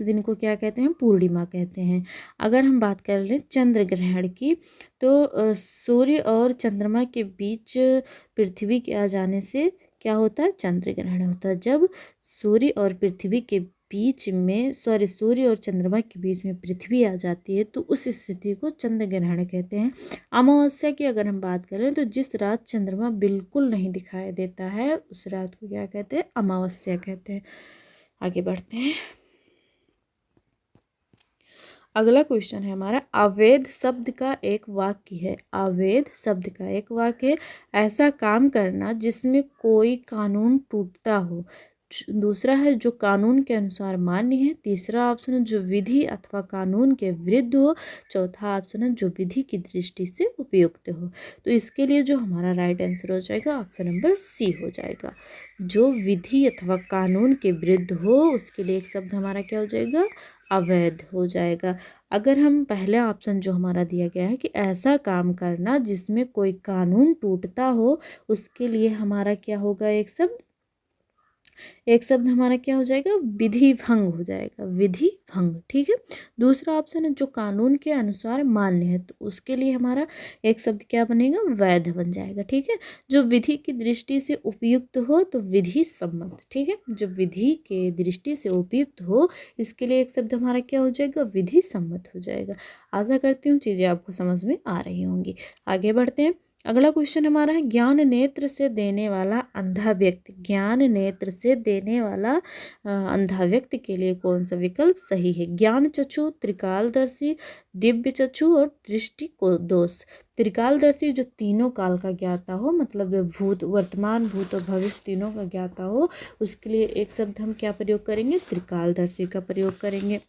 दिन को क्या कहते हैं, पूर्णिमा कहते हैं। अगर हम बात कर लें चंद्र ग्रहण की तो सूर्य और चंद्रमा के बीच पृथ्वी के आ जाने से क्या होता है, चंद्र ग्रहण होता है। जब सूर्य और पृथ्वी के बीच में सूर्य और चंद्रमा के बीच में पृथ्वी आ जाती है तो उस स्थिति को चंद्र ग्रहण कहते हैं। अमावस्या की अगर हम बात करें तो जिस रात चंद्रमा बिल्कुल नहीं दिखाई देता है उस रात को क्या कहते हैं, अमावस्या कहते हैं। आगे बढ़ते हैं। अगला क्वेश्चन है हमारा अवैध शब्द का एक वाक्य है। अवैध शब्द का एक वाक्य है ऐसा काम करना जिसमें कोई कानून टूटता हो। दूसरा है जो कानून के अनुसार मान्य है। तीसरा ऑप्शन है जो विधि अथवा कानून के विरुद्ध हो। चौथा ऑप्शन है जो विधि की दृष्टि से उपयुक्त हो। तो इसके लिए जो हमारा राइट आंसर हो जाएगा ऑप्शन नंबर सी हो जाएगा। जो विधि अथवा कानून के विरुद्ध हो उसके लिए एक शब्द हमारा क्या हो जाएगा, अवैध हो जाएगा। अगर हम पहला ऑप्शन जो हमारा दिया गया है कि ऐसा काम करना जिसमें कोई कानून टूटता हो उसके लिए हमारा क्या होगा, एक शब्द हमारा क्या हो जाएगा, विधि भंग हो जाएगा, विधि भंग। ठीक है। दूसरा ऑप्शन है जो कानून के अनुसार मान्य है तो उसके लिए हमारा एक शब्द क्या बनेगा, वैध बन जाएगा। ठीक है। जो विधि की दृष्टि से उपयुक्त हो तो विधि सम्मत। ठीक है, जो विधि के दृष्टि से उपयुक्त हो इसके लिए एक शब्द हमारा क्या हो जाएगा, विधि सम्मत हो जाएगा। आशा करती हूँ चीज़ें आपको समझ में आ रही होंगी। आगे बढ़ते हैं। अगला क्वेश्चन हमारा है ज्ञान नेत्र से देने वाला अंधा व्यक्ति। ज्ञान नेत्र से देने वाला अंधा व्यक्ति के लिए कौन सा विकल्प सही है। ज्ञान चक्षु, त्रिकालदर्शी, दिव्य चक्षु और दृष्टि को दोष। त्रिकालदर्शी जो तीनों काल का ज्ञाता हो, मतलब भूत, वर्तमान, भूत और भविष्य तीनों का ज्ञाता हो उसके लिए एक शब्द हम क्या प्रयोग करेंगे, त्रिकालदर्शी का प्रयोग करेंगे।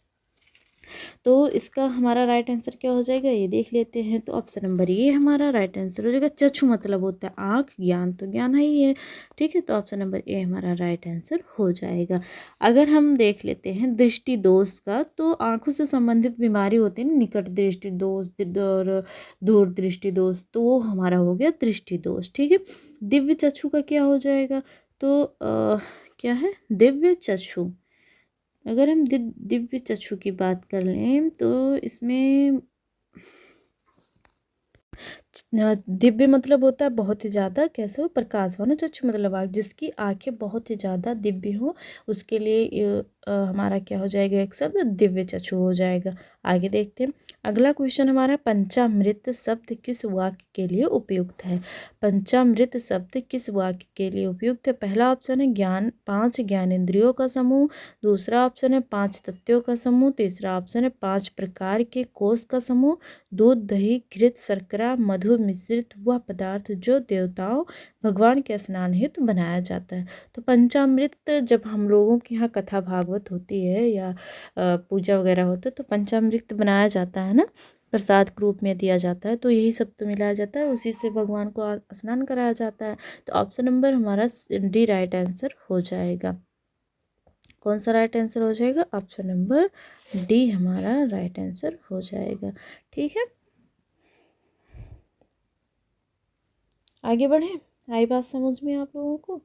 तो इसका हमारा राइट आंसर क्या हो जाएगा ये देख लेते हैं। तो ऑप्शन नंबर ये हमारा राइट आंसर हो जाएगा। चक्षु मतलब होता है आँख, ज्ञान तो ज्ञान है ही है। ठीक है, तो ऑप्शन नंबर ए हमारा राइट आंसर हो जाएगा। अगर हम देख लेते हैं दृष्टि दोष का तो आँखों से संबंधित बीमारी होती है, निकट दृष्टि दोष और दूर दृष्टि दोष, तो वो हमारा हो गया दृष्टि दोष। ठीक है। दिव्य चक्षु का क्या हो जाएगा, तो क्या है, दिव्य चक्षु। अगर हम दिव्य चक्षु की बात कर लें तो इसमें दिव्य मतलब होता है बहुत ही ज़्यादा, कैसे हो, प्रकाशवान। चक्षु मतलब आँख, जिसकी आंखें बहुत ही ज़्यादा दिव्य हो उसके लिए हमारा क्या हो जाएगा एक शब्द दिव्य चक्षु हो जाएगा। आगे देखते हैं अगला क्वेश्चन हमारा पंचामृत शब्द किस वाक्य के लिए उपयुक्त है। पंचामृत शब्द किस वाक्य के लिए उपयुक्त है। पहला ऑप्शन है ज्ञान 5 ज्ञानेंद्रियों का समूह, दूसरा ऑप्शन है 5 तत्वों का समूह, तीसरा ऑप्शन है 5 प्रकार के कोष का समूह, दूध दही घृत शर्करा मधु मिश्रित वह पदार्थ जो देवताओं भगवान के स्नान हेतु बनाया जाता है। तो पंचामृत जब हम लोगों के यहाँ कथा भागवत होती है या पूजा वगैरह होता है तो पंचामृत बनाया जाता है ना, प्रसाद के रूप में दिया जाता है, तो यही सब तो मिलाया जाता है, उसी से भगवान को स्नान कराया जाता है। तो ऑप्शन नंबर हमारा डी राइट आंसर हो जाएगा। कौन सा राइट आंसर हो जाएगा। ऑप्शन नंबर डी हमारा राइट आंसर हो जाएगा। ठीक है, आगे बढ़े। आई बात समझ में आप लोगों को।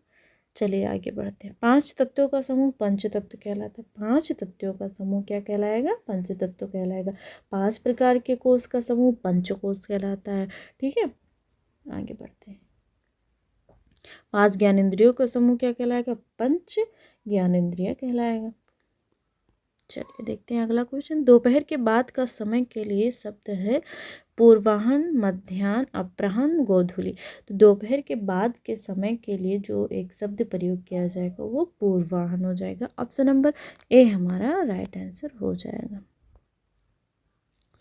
चलिए आगे बढ़ते हैं। 5 तत्वों का समूह पंच तत्व कहलाता है। 5 तत्वों का समूह क्या कहलाएगा। पंच तत्व कहलाएगा। 5 प्रकार के कोष का समूह पंचकोश कहलाता है। ठीक है, आगे बढ़ते हैं। 5 ज्ञानेंद्रियों का समूह क्या कहलाएगा। पंच ज्ञानेंद्रिय कहलाएगा। चलिए देखते हैं अगला क्वेश्चन। दोपहर के बाद का समय के लिए शब्द है पूर्वाह्न मध्याह्न अपराह्न गोधूली। तो दोपहर के बाद के समय के लिए जो एक शब्द प्रयोग किया जाएगा वो पूर्वाह्न हो जाएगा। ऑप्शन नंबर ए हमारा राइट आंसर हो जाएगा।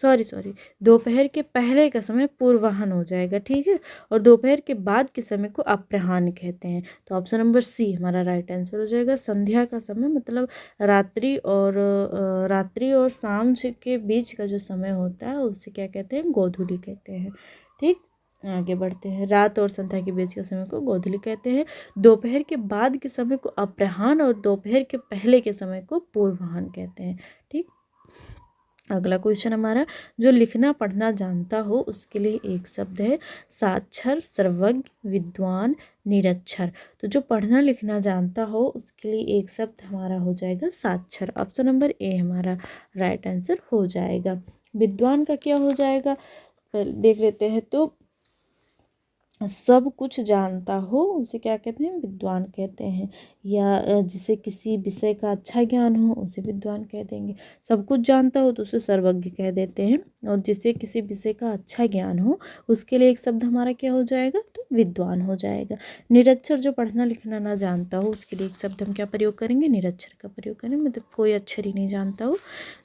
सॉरी, दोपहर के पहले का समय पूर्वाह्न हो जाएगा। ठीक है, और दोपहर के बाद के समय को अपराह्न कहते हैं। तो ऑप्शन नंबर सी हमारा राइट आंसर हो जाएगा। संध्या का समय मतलब रात्रि और शाम के बीच का जो समय होता है उसे क्या कहते हैं, गोधूली कहते हैं। ठीक, आगे बढ़ते हैं। रात और संध्या के बीच के समय को गोधूली कहते हैं। दोपहर के बाद के समय को अपराह्न और दोपहर के पहले के समय को पूर्वाह्न कहते हैं। ठीक, अगला क्वेश्चन हमारा, जो लिखना पढ़ना जानता हो उसके लिए एक शब्द है साक्षर सर्वज्ञ विद्वान निरक्षर। तो जो पढ़ना लिखना जानता हो उसके लिए एक शब्द हमारा हो जाएगा साक्षर। ऑप्शन नंबर ए हमारा राइट आंसर हो जाएगा। विद्वान का क्या हो जाएगा देख लेते हैं। तो सब कुछ जानता हो उसे क्या कहते हैं, विद्वान कहते हैं। या जिसे किसी विषय का अच्छा ज्ञान हो उसे विद्वान कह देंगे। सब कुछ जानता हो तो उसे सर्वज्ञ कह देते हैं। और जिसे किसी विषय का अच्छा ज्ञान हो उसके लिए एक शब्द हमारा क्या हो जाएगा, तो विद्वान हो जाएगा। निरक्षर जो पढ़ना लिखना ना जानता हो उसके लिए एक शब्द हम क्या प्रयोग करेंगे, निरक्षर का प्रयोग करेंगे, मतलब कोई अक्षर ही नहीं जानता हो।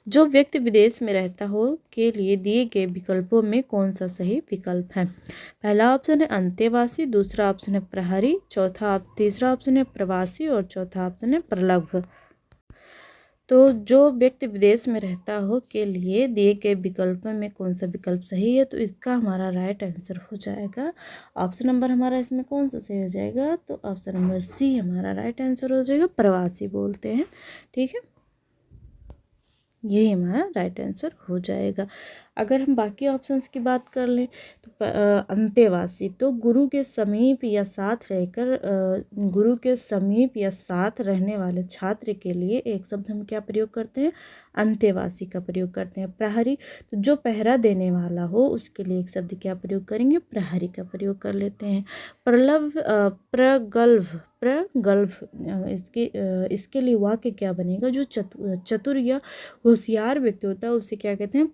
जो व्यक्ति विदेश में रहता हो के लिए दिए गए विकल्पों में कौन सा सही विकल्प है। पहला ऑप्शन है अंतेवासी, दूसरा ऑप्शन है प्रहरी, तीसरा ऑप्शन है प्रवासी और चौथा ऑप्शन है प्रलभ। तो जो व्यक्ति विदेश में रहता हो के लिए दिए गए विकल्पों में कौन सा विकल्प सही है, तो इसका हमारा राइट आंसर हो जाएगा। ऑप्शन नंबर हमारा इसमें कौन सा सही हो जाएगा, तो ऑप्शन नंबर सी हमारा राइट आंसर हो जाएगा, प्रवासी बोलते हैं। ठीक है, यही हमारा राइट आंसर हो जाएगा। अगर हम बाकी ऑप्शंस की बात कर लें तो अंतेवासी तो गुरु के समीप या साथ रहने वाले छात्र के लिए एक शब्द हम क्या प्रयोग करते हैं, अंतेवासी का प्रयोग करते हैं। प्रहरी तो जो पहरा देने वाला हो उसके लिए एक शब्द क्या प्रयोग करेंगे, प्रहरी का प्रयोग कर लेते हैं। प्रगल्भ इसके लिए वाक्य क्या बनेगा, जो चतुर या होशियार व्यक्ति होता है उसे क्या कहते हैं,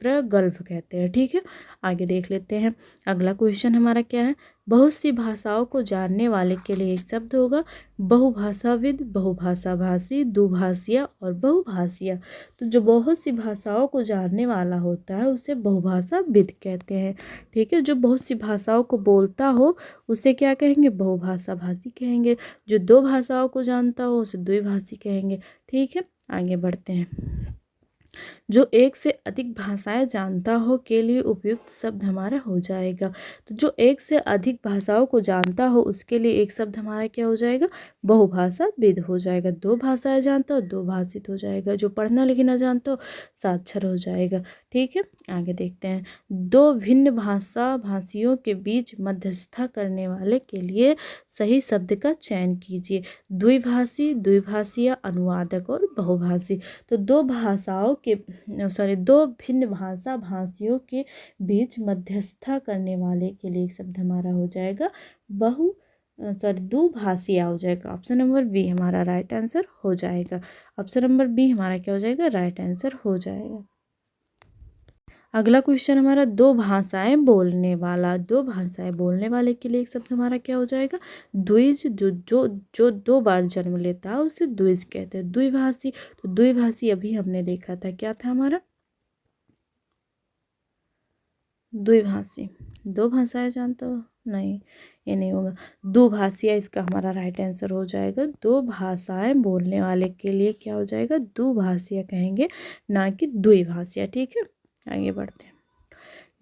प्रगल्भ कहते हैं। ठीक है, आगे देख लेते हैं। अगला क्वेश्चन हमारा क्या है, बहुत सी भाषाओं को जानने वाले के लिए एक शब्द होगा बहुभाषाविद, बहुभाषाभाषी, दुभाषिया और बहुभाषिया। तो जो बहुत सी भाषाओं को जानने वाला होता है उसे बहुभाषाविद कहते हैं। ठीक है, जो बहुत सी भाषाओं को बोलता हो उसे क्या कहेंगे, बहुभाषाभाषी कहेंगे। जो 2 भाषाओं को जानता हो उसे द्विभाषी कहेंगे। ठीक है, आगे बढ़ते हैं। जो एक से अधिक भाषाएं जानता हो के लिए उपयुक्त शब्द हमारा हो जाएगा। तो जो एक से अधिक भाषाओं को जानता हो उसके लिए एक शब्द हमारा क्या हो जाएगा, बहुभाषाविद हो जाएगा। 2 भाषाएं जानता हो 2 भाषित हो जाएगा। जो पढ़ना लिखना जानता हो साक्षर हो जाएगा। ठीक है, आगे देखते हैं। 2 भिन्न भाषियों के बीच मध्यस्थता करने वाले के लिए सही शब्द का चयन कीजिए। द्विभाषी, द्विभाषिया, अनुवादक और बहुभाषी। तो 2 भिन्न भाषियों के बीच मध्यस्थता करने वाले के लिए एक शब्द हमारा हो जाएगा दुभाषिया हो जाएगा। ऑप्शन नंबर बी हमारा राइट आंसर हो जाएगा। ऑप्शन नंबर बी हमारा क्या हो जाएगा, राइट आंसर हो जाएगा। अगला क्वेश्चन हमारा दो भाषाएं बोलने वाला। दो भाषाएं बोलने वाले के लिए एक शब्द हमारा क्या हो जाएगा, द्विज। जो जो जो दो बार जन्म लेता है उसे द्विज कहते हैं। द्विभाषी, तो द्विभाषी अभी हमने देखा था, क्या था हमारा, द्विभाषी। दो भाषाएं जानते हो, नहीं ये नहीं होगा। दुभाषिया इसका हमारा राइट आंसर हो जाएगा। दो भाषाएं बोलने वाले के लिए क्या हो जाएगा, दुभाषिया कहेंगे, ना कि द्विभाषिया। ठीक है, आगे बढ़ते हैं।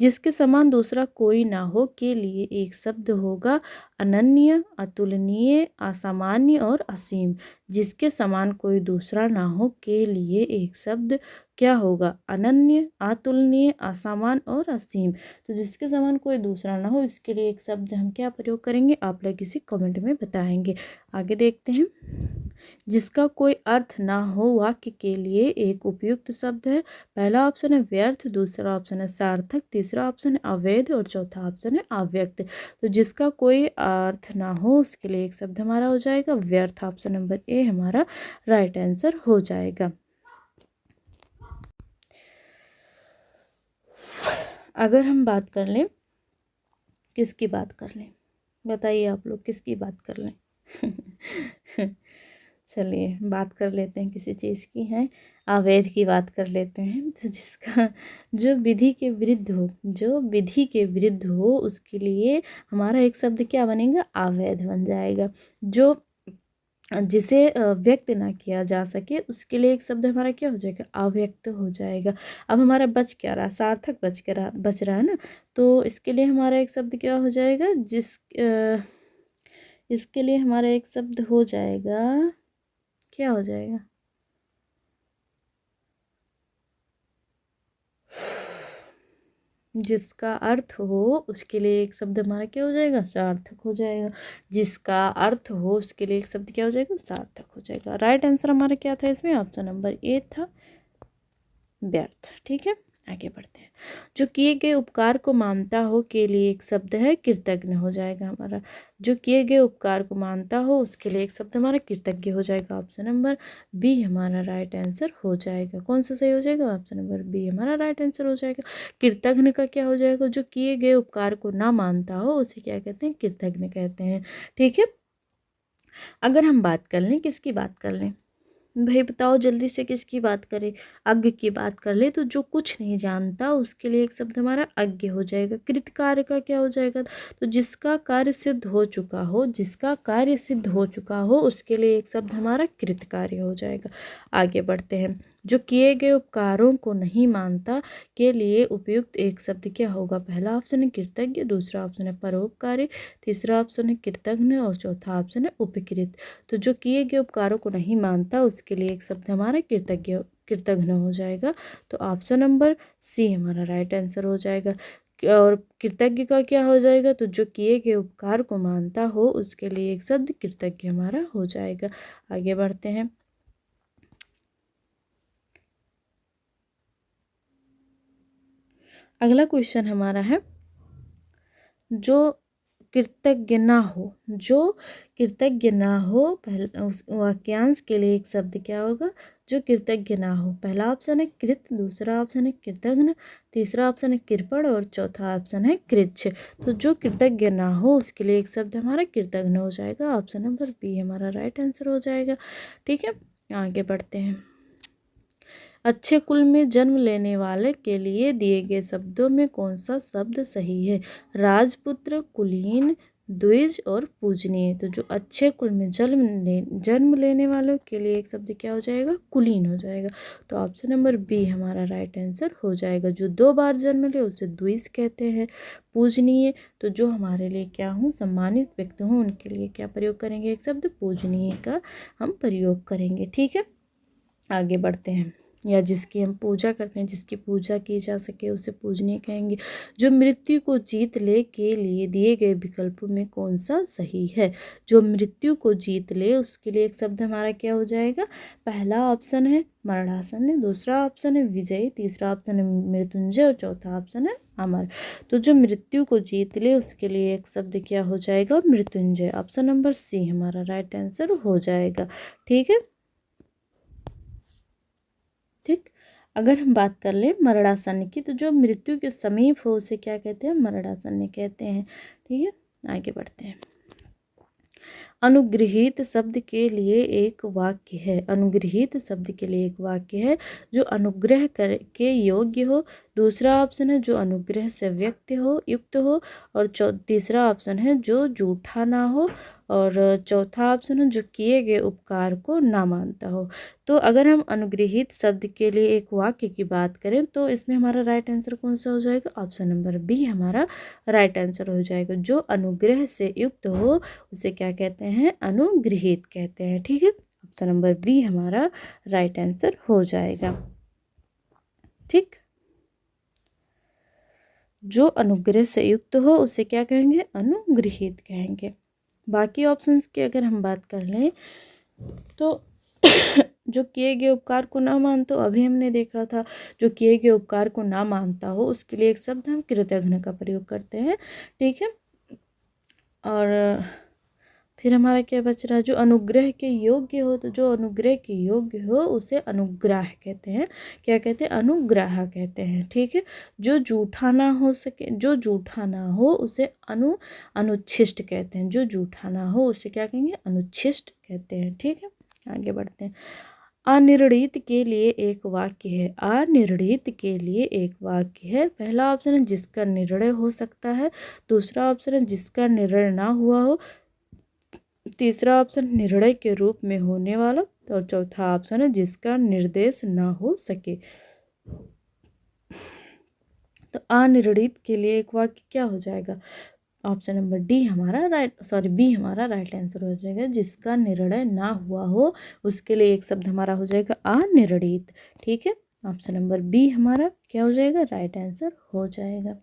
जिसके समान दूसरा कोई ना हो के लिए एक शब्द होगा अनन्य, अतुलनीय, असामान्य और असीम। जिसके समान कोई दूसरा ना हो के लिए एक शब्द क्या होगा, अनन्य, अतुलनीय, असामान्य और असीम। तो जिसके समान कोई दूसरा ना हो इसके लिए एक शब्द हम क्या प्रयोग करेंगे, आप लोग इसी कमेंट में बताएंगे। आगे देखते हैं। जिसका कोई अर्थ ना हो वाक्य के लिए एक उपयुक्त शब्द है। पहला ऑप्शन है व्यर्थ, दूसरा ऑप्शन है सार्थक, तीसरा ऑप्शन है अवैध और चौथा ऑप्शन है अव्यक्त। तो जिसका कोई अर्थ ना हो उसके लिए एक शब्द हमारा हो जाएगा व्यर्थ। ऑप्शन नंबर ए हमारा राइट आंसर हो जाएगा। अगर हम बात कर लें, किसकी बात कर लें, बताइए आप लोग किसकी बात कर लें। चलिए बात कर लेते हैं किसी चीज़ की, है अवैध की बात कर लेते हैं। तो जिसका जो विधि के विरुद्ध हो, जो विधि के विरुद्ध हो उसके लिए हमारा एक शब्द क्या बनेगा, अवैध बन जाएगा। जो जिसे व्यक्त ना किया जा सके उसके लिए एक शब्द हमारा क्या हो जाएगा, अव्यक्त हो जाएगा। अब हमारा बच क्या रहा, सार्थक बच रहा है ना। तो इसके लिए हमारा एक शब्द क्या हो जाएगा, इसके लिए हमारा एक शब्द हो जाएगा, क्या हो जाएगा, जिसका अर्थ हो उसके लिए एक शब्द हमारा क्या हो जाएगा, सार्थक हो जाएगा। जिसका अर्थ हो उसके लिए एक शब्द क्या हो जाएगा, सार्थक हो जाएगा। राइट आंसर हमारा क्या था इसमें, ऑप्शन नंबर ए था, व्यर्थ। ठीक है, आगे बढ़ते हैं। जो किए गए उपकार को मानता हो के लिए एक शब्द है कृतज्ञ हो जाएगा हमारा। जो किए गए उपकार को मानता हो उसके लिए एक शब्द हमारा कृतज्ञ हो जाएगा। ऑप्शन नंबर बी हमारा राइट आंसर हो जाएगा। कौन सा सही हो जाएगा, ऑप्शन नंबर बी हमारा राइट आंसर हो जाएगा। कृतज्ञ का क्या हो जाएगा, जो किए गए उपकार को ना मानता हो उसे क्या कहते हैं, कृतज्ञ कहते हैं। ठीक है, अगर हम बात कर लें, किसकी बात कर लें भाई, बताओ जल्दी से, किसकी बात करें, अज्ञ की बात कर ले। तो जो कुछ नहीं जानता उसके लिए एक शब्द हमारा अज्ञ हो जाएगा। कृत कार्य का क्या हो जाएगा, तो जिसका कार्य सिद्ध हो चुका हो, जिसका कार्य सिद्ध हो चुका हो उसके लिए एक शब्द हमारा कृत कार्य हो जाएगा। आगे बढ़ते हैं। जो किए गए उपकारों को नहीं मानता के लिए उपयुक्त एक शब्द क्या होगा, पहला ऑप्शन है कृतज्ञ, दूसरा ऑप्शन है परोपकारी, तीसरा ऑप्शन है कृतज्ञ और चौथा ऑप्शन है उपकृत। तो जो किए गए उपकारों को नहीं मानता उसके लिए एक शब्द हमारा कृतज्ञ हो जाएगा। तो ऑप्शन नंबर सी हमारा राइट आंसर हो जाएगा। और कृतज्ञ का क्या हो जाएगा, तो जो किए गए उपकार को मानता हो उसके लिए एक शब्द कृतज्ञ हमारा हो जाएगा। आगे बढ़ते हैं। अगला क्वेश्चन हमारा है, जो कृतज्ञ ना हो, जो कृतज्ञ ना हो, पहले उस वाक्यांश के लिए एक शब्द क्या होगा, जो कृतज्ञ ना हो। पहला ऑप्शन है कृत, दूसरा ऑप्शन है कृतज्ञ, तीसरा ऑप्शन है कृपण और चौथा ऑप्शन है कृच्छ। तो जो कृतज्ञ ना हो उसके लिए एक शब्द हमारा कृतज्ञ हो जाएगा। ऑप्शन नंबर बी हमारा राइट आंसर हो जाएगा। ठीक है, आगे बढ़ते हैं। अच्छे कुल में जन्म लेने वाले के लिए दिए गए शब्दों में कौन सा शब्द सही है, राजपुत्र, कुलीन, द्विज और पूजनीय। तो जो अच्छे कुल में जन्म लेने वालों के लिए एक शब्द क्या हो जाएगा, कुलीन हो जाएगा। तो ऑप्शन नंबर बी हमारा राइट आंसर हो जाएगा। जो दो बार जन्म ले उसे द्विज कहते हैं। पूजनीय, तो जो हमारे लिए क्या हो, सम्मानित व्यक्ति हों उनके लिए क्या प्रयोग करेंगे, एक शब्द पूजनीय का हम प्रयोग करेंगे। ठीक है, आगे बढ़ते हैं। या जिसकी हम पूजा करते हैं, जिसकी पूजा की जा सके उसे पूजनीय कहेंगे। जो मृत्यु को जीत ले के लिए दिए गए विकल्पों में कौन सा सही है, जो मृत्यु को जीत ले उसके लिए एक शब्द हमारा क्या हो जाएगा, पहला ऑप्शन है मरणासन, दूसरा ऑप्शन है विजय, तीसरा ऑप्शन है मृत्युंजय और चौथा ऑप्शन है अमर। तो जो मृत्यु को जीत ले उसके लिए एक शब्द क्या हो जाएगा? मृत्युंजय। ऑप्शन नंबर सी हमारा राइट आंसर हो जाएगा। ठीक है, ठीक। अगर हम बात कर ले मरणासन्न की, तो जो मृत्यु के समीप हो उसे क्या कहते हैं? मरणासन्न कहते हैं। ठीक है, आगे बढ़ते हैं। अनुगृहीत शब्द के लिए एक वाक्य है। अनुगृहीत शब्द के लिए एक वाक्य है जो अनुग्रह कर के योग्य हो। दूसरा ऑप्शन है जो अनुग्रह से व्यक्त हो, युक्त हो। और तीसरा ऑप्शन है जो झूठा ना हो। और चौथा ऑप्शन है जो किए गए उपकार को ना मानता हो। तो अगर हम अनुगृहीत शब्द के लिए एक वाक्य की बात करें तो इसमें हमारा राइट आंसर कौन सा हो जाएगा? ऑप्शन नंबर बी हमारा राइट आंसर हो जाएगा। जो अनुग्रह से युक्त हो उसे क्या कहते हैं? अनुगृहीत कहते हैं। ठीक है, ऑप्शन नंबर बी हमारा राइट आंसर हो जाएगा। ठीक, जो अनुग्रह से युक्त हो उसे क्या कहेंगे? अनुगृहीत कहेंगे। बाकी ऑप्शंस की अगर हम बात कर लें तो जो किए गए उपकार को ना मानता हो, अभी हमने देखा था, जो किए गए उपकार को ना मानता हो उसके लिए एक शब्द हम कृतघ्न का प्रयोग करते हैं। ठीक है, और फिर हमारा क्या बच रहा है? जो अनुग्रह के योग्य हो, तो जो अनुग्रह के योग्य हो उसे अनुग्राह कहते हैं। क्या कहते हैं? अनुग्राह कहते हैं। ठीक है, जो झूठा ना हो सके, जो झूठा ना हो उसे अनुच्छिष्ट कहते हैं। जो झूठा ना हो उसे क्या कहेंगे? अनुच्छिष्ट कहते हैं। ठीक है, आगे बढ़ते हैं। अनिर्णित के लिए एक वाक्य है। अनिर्णित के लिए एक वाक्य है। पहला ऑप्शन है जिसका निर्णय हो सकता है। दूसरा ऑप्शन है जिसका निर्णय ना हुआ हो। तीसरा ऑप्शन निर्णय के रूप में होने वाला। और चौथा ऑप्शन है जिसका निर्देश ना हो सके। तो अनिर्णित के लिए एक वाक्य क्या हो जाएगा? ऑप्शन नंबर डी हमारा बी हमारा राइट आंसर हो जाएगा। जिसका निर्णय ना हुआ हो उसके लिए एक शब्द हमारा हो जाएगा अनिर्णित। ठीक है, ऑप्शन नंबर बी हमारा क्या हो जाएगा? राइट आंसर हो जाएगा।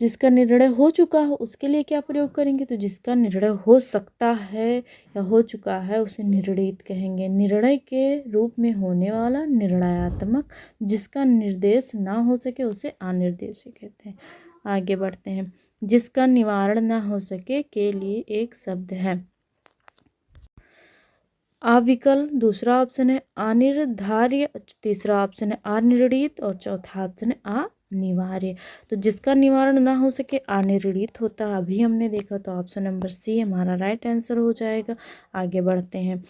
जिसका निर्णय हो चुका हो उसके लिए क्या प्रयोग करेंगे? तो जिसका निर्णय हो सकता है या हो चुका है उसे निर्णित कहेंगे। निर्णय के रूप में होने वाला, निर्णयात्मक। जिसका निर्देश ना हो सके उसे अनिर्देश कहते हैं। आगे बढ़ते हैं। जिसका निवारण ना हो सके के लिए एक शब्द है अविकल। दूसरा ऑप्शन है अनिर्धार्य। तीसरा ऑप्शन है अनिर्णित। और चौथा ऑप्शन है अनिवार्य। तो जिसका निवारण ना हो सके अनिर्णित होता है, अभी हमने देखा। तो ऑप्शन नंबर सी हमारा राइट आंसर हो जाएगा। आगे बढ़ते हैं।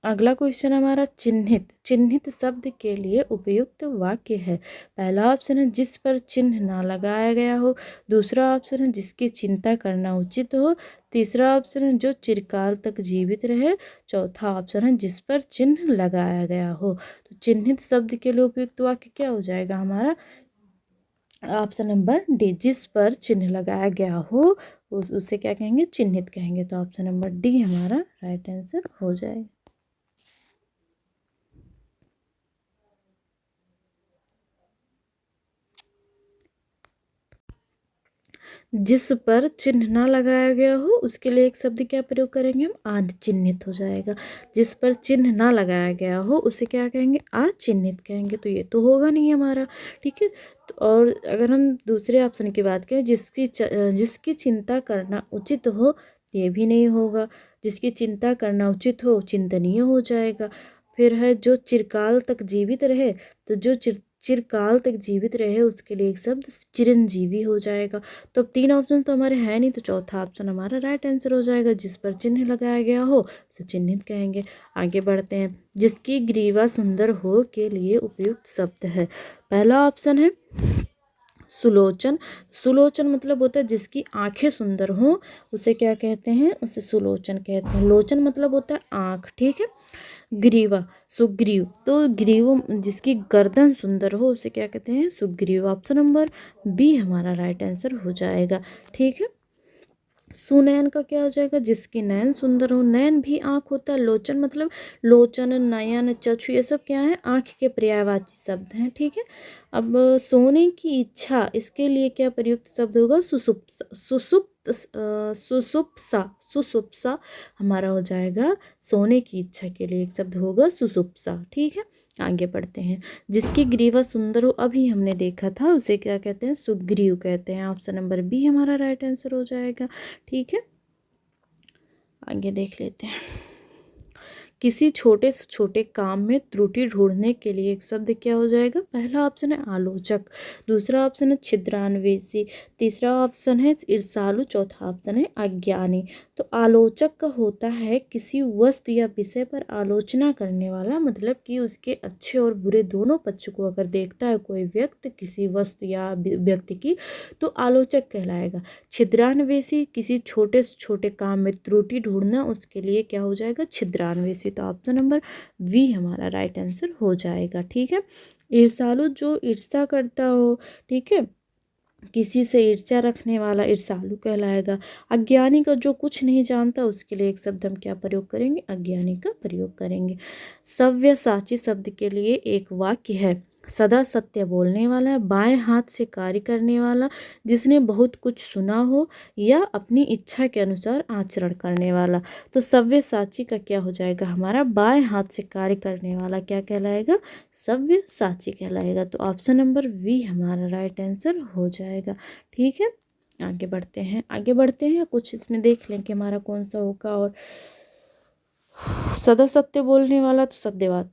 अगला क्वेश्चन हमारा चिन्हित। चिन्हित शब्द के लिए उपयुक्त वाक्य है। पहला ऑप्शन है जिस पर चिन्ह ना लगाया गया हो। दूसरा ऑप्शन है जिसकी चिंता करना उचित हो। तीसरा ऑप्शन है जो चिरकाल तक जीवित रहे। चौथा ऑप्शन है जिस पर चिन्ह लगाया गया हो। तो चिन्हित शब्द के लिए उपयुक्त वाक्य क्या हो जाएगा हमारा? ऑप्शन नंबर डी, जिस पर चिन्ह लगाया गया हो उसे क्या कहेंगे? चिन्हित कहेंगे। तो ऑप्शन नंबर डी हमारा राइट आंसर हो जाएगा। जिस पर चिन्ह ना लगाया गया हो उसके लिए एक शब्द क्या प्रयोग करेंगे हम? अचिन्हित हो जाएगा। जिस पर चिन्ह ना लगाया गया हो उसे क्या कहेंगे? अचिन्हित कहेंगे। तो ये तो होगा नहीं हमारा। ठीक है, तो और अगर हम दूसरे ऑप्शन की बात करें, जिसकी चिंता करना उचित हो, ये भी नहीं होगा। जिसकी चिंता करना उचित हो चिंतनीय हो जाएगा। फिर है जो चिरकाल तक जीवित रहे, तो जो चिरकाल तक जीवित रहे उसके लिए एक शब्द चिरंजीवी हो जाएगा। तो अब तीन ऑप्शन तो हमारे हैं नहीं, तो चौथा ऑप्शन हमारा राइट आंसर हो जाएगा। जिस पर चिन्ह लगाया गया हो उसे चिन्हित कहेंगे। आगे बढ़ते हैं। जिसकी ग्रीवा सुंदर हो के लिए उपयुक्त शब्द है। पहला ऑप्शन है सुलोचन। सुलोचन मतलब होता है जिसकी आंखें सुंदर हों उसे क्या कहते हैं? उसे सुलोचन कहते हैं। लोचन मतलब होता है आंख। ठीक है, ग्रीवा सुग्रीव, तो ग्रीव जिसकी गर्दन सुंदर हो उसे क्या कहते हैं? सुग्रीव। ऑप्शन नंबर बी हमारा राइट आंसर हो जाएगा। ठीक है, सुनैन का क्या हो जाएगा? जिसकी नयन सुंदर हो। नयन भी आंख होता है। लोचन मतलब लोचन, नयन, चक्षु, ये सब क्या है? आंख के पर्यायवाची शब्द हैं। ठीक है, अब सोने की इच्छा, इसके लिए क्या प्रयुक्त शब्द होगा? सुसुप्त। सुसुप्त सुसुप्सा, सुसुप्सा हमारा हो जाएगा सोने की इच्छा के लिए एक शब्द होगा सुसुप्सा। ठीक है, आगे बढ़ते हैं। जिसकी ग्रीवा सुंदर हो, अभी हमने देखा था, उसे क्या कहते हैं? सुग्रीव कहते हैं। ऑप्शन नंबर बी हमारा राइट आंसर हो जाएगा। ठीक है, आगे देख लेते हैं। किसी छोटे से छोटे काम में त्रुटि ढूंढने के लिए एक शब्द क्या हो जाएगा? पहला ऑप्शन है आलोचक, दूसरा ऑप्शन है छिद्रान्वेषी, तीसरा ऑप्शन है ईर्ष्यालु, चौथा ऑप्शन है अज्ञानी। तो आलोचक का होता है किसी वस्तु या विषय पर आलोचना करने वाला, मतलब कि उसके अच्छे और बुरे दोनों पक्ष को अगर देखता है कोई व्यक्ति किसी वस्तु या व्यक्ति की, तो आलोचक कहलाएगा। छिद्रान्वेषी किसी छोटे से छोटे काम में त्रुटि ढूंढना, उसके लिए क्या हो जाएगा? छिद्रान्वेषी। तो ऑप्शन नंबर बी हमारा राइट आंसर हो जाएगा। ठीक है, ईर्ष्यालु जो ईर्ष्या करता हो, ठीक है, किसी से ईर्ष्या रखने वाला ईर्ष्यालु कहलाएगा। अज्ञानी का जो कुछ नहीं जानता, उसके लिए एक शब्द हम क्या प्रयोग करेंगे? अज्ञानी का प्रयोग करेंगे। सव्यसाची शब्द के लिए एक वाक्य है, सदा सत्य बोलने वाला, बाएं हाथ से कार्य करने वाला, जिसने बहुत कुछ सुना हो, या अपनी इच्छा के अनुसार आचरण करने वाला। तो सव्यसाची का क्या हो जाएगा? हमारा बाएं हाथ से कार्य करने वाला क्या कहलाएगा? सव्यसाची कहलाएगा। तो ऑप्शन नंबर बी हमारा राइट आंसर हो जाएगा। ठीक है, आगे बढ़ते हैं। आगे बढ़ते हैं, कुछ इसमें देख लें कि हमारा कौन सा होगा। और सदा सत्य बोलने वाला तो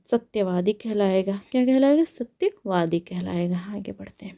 सत्यवादी कहलाएगा। क्या कहलाएगा? सत्यवादी कहलाएगा। आगे बढ़ते हैं।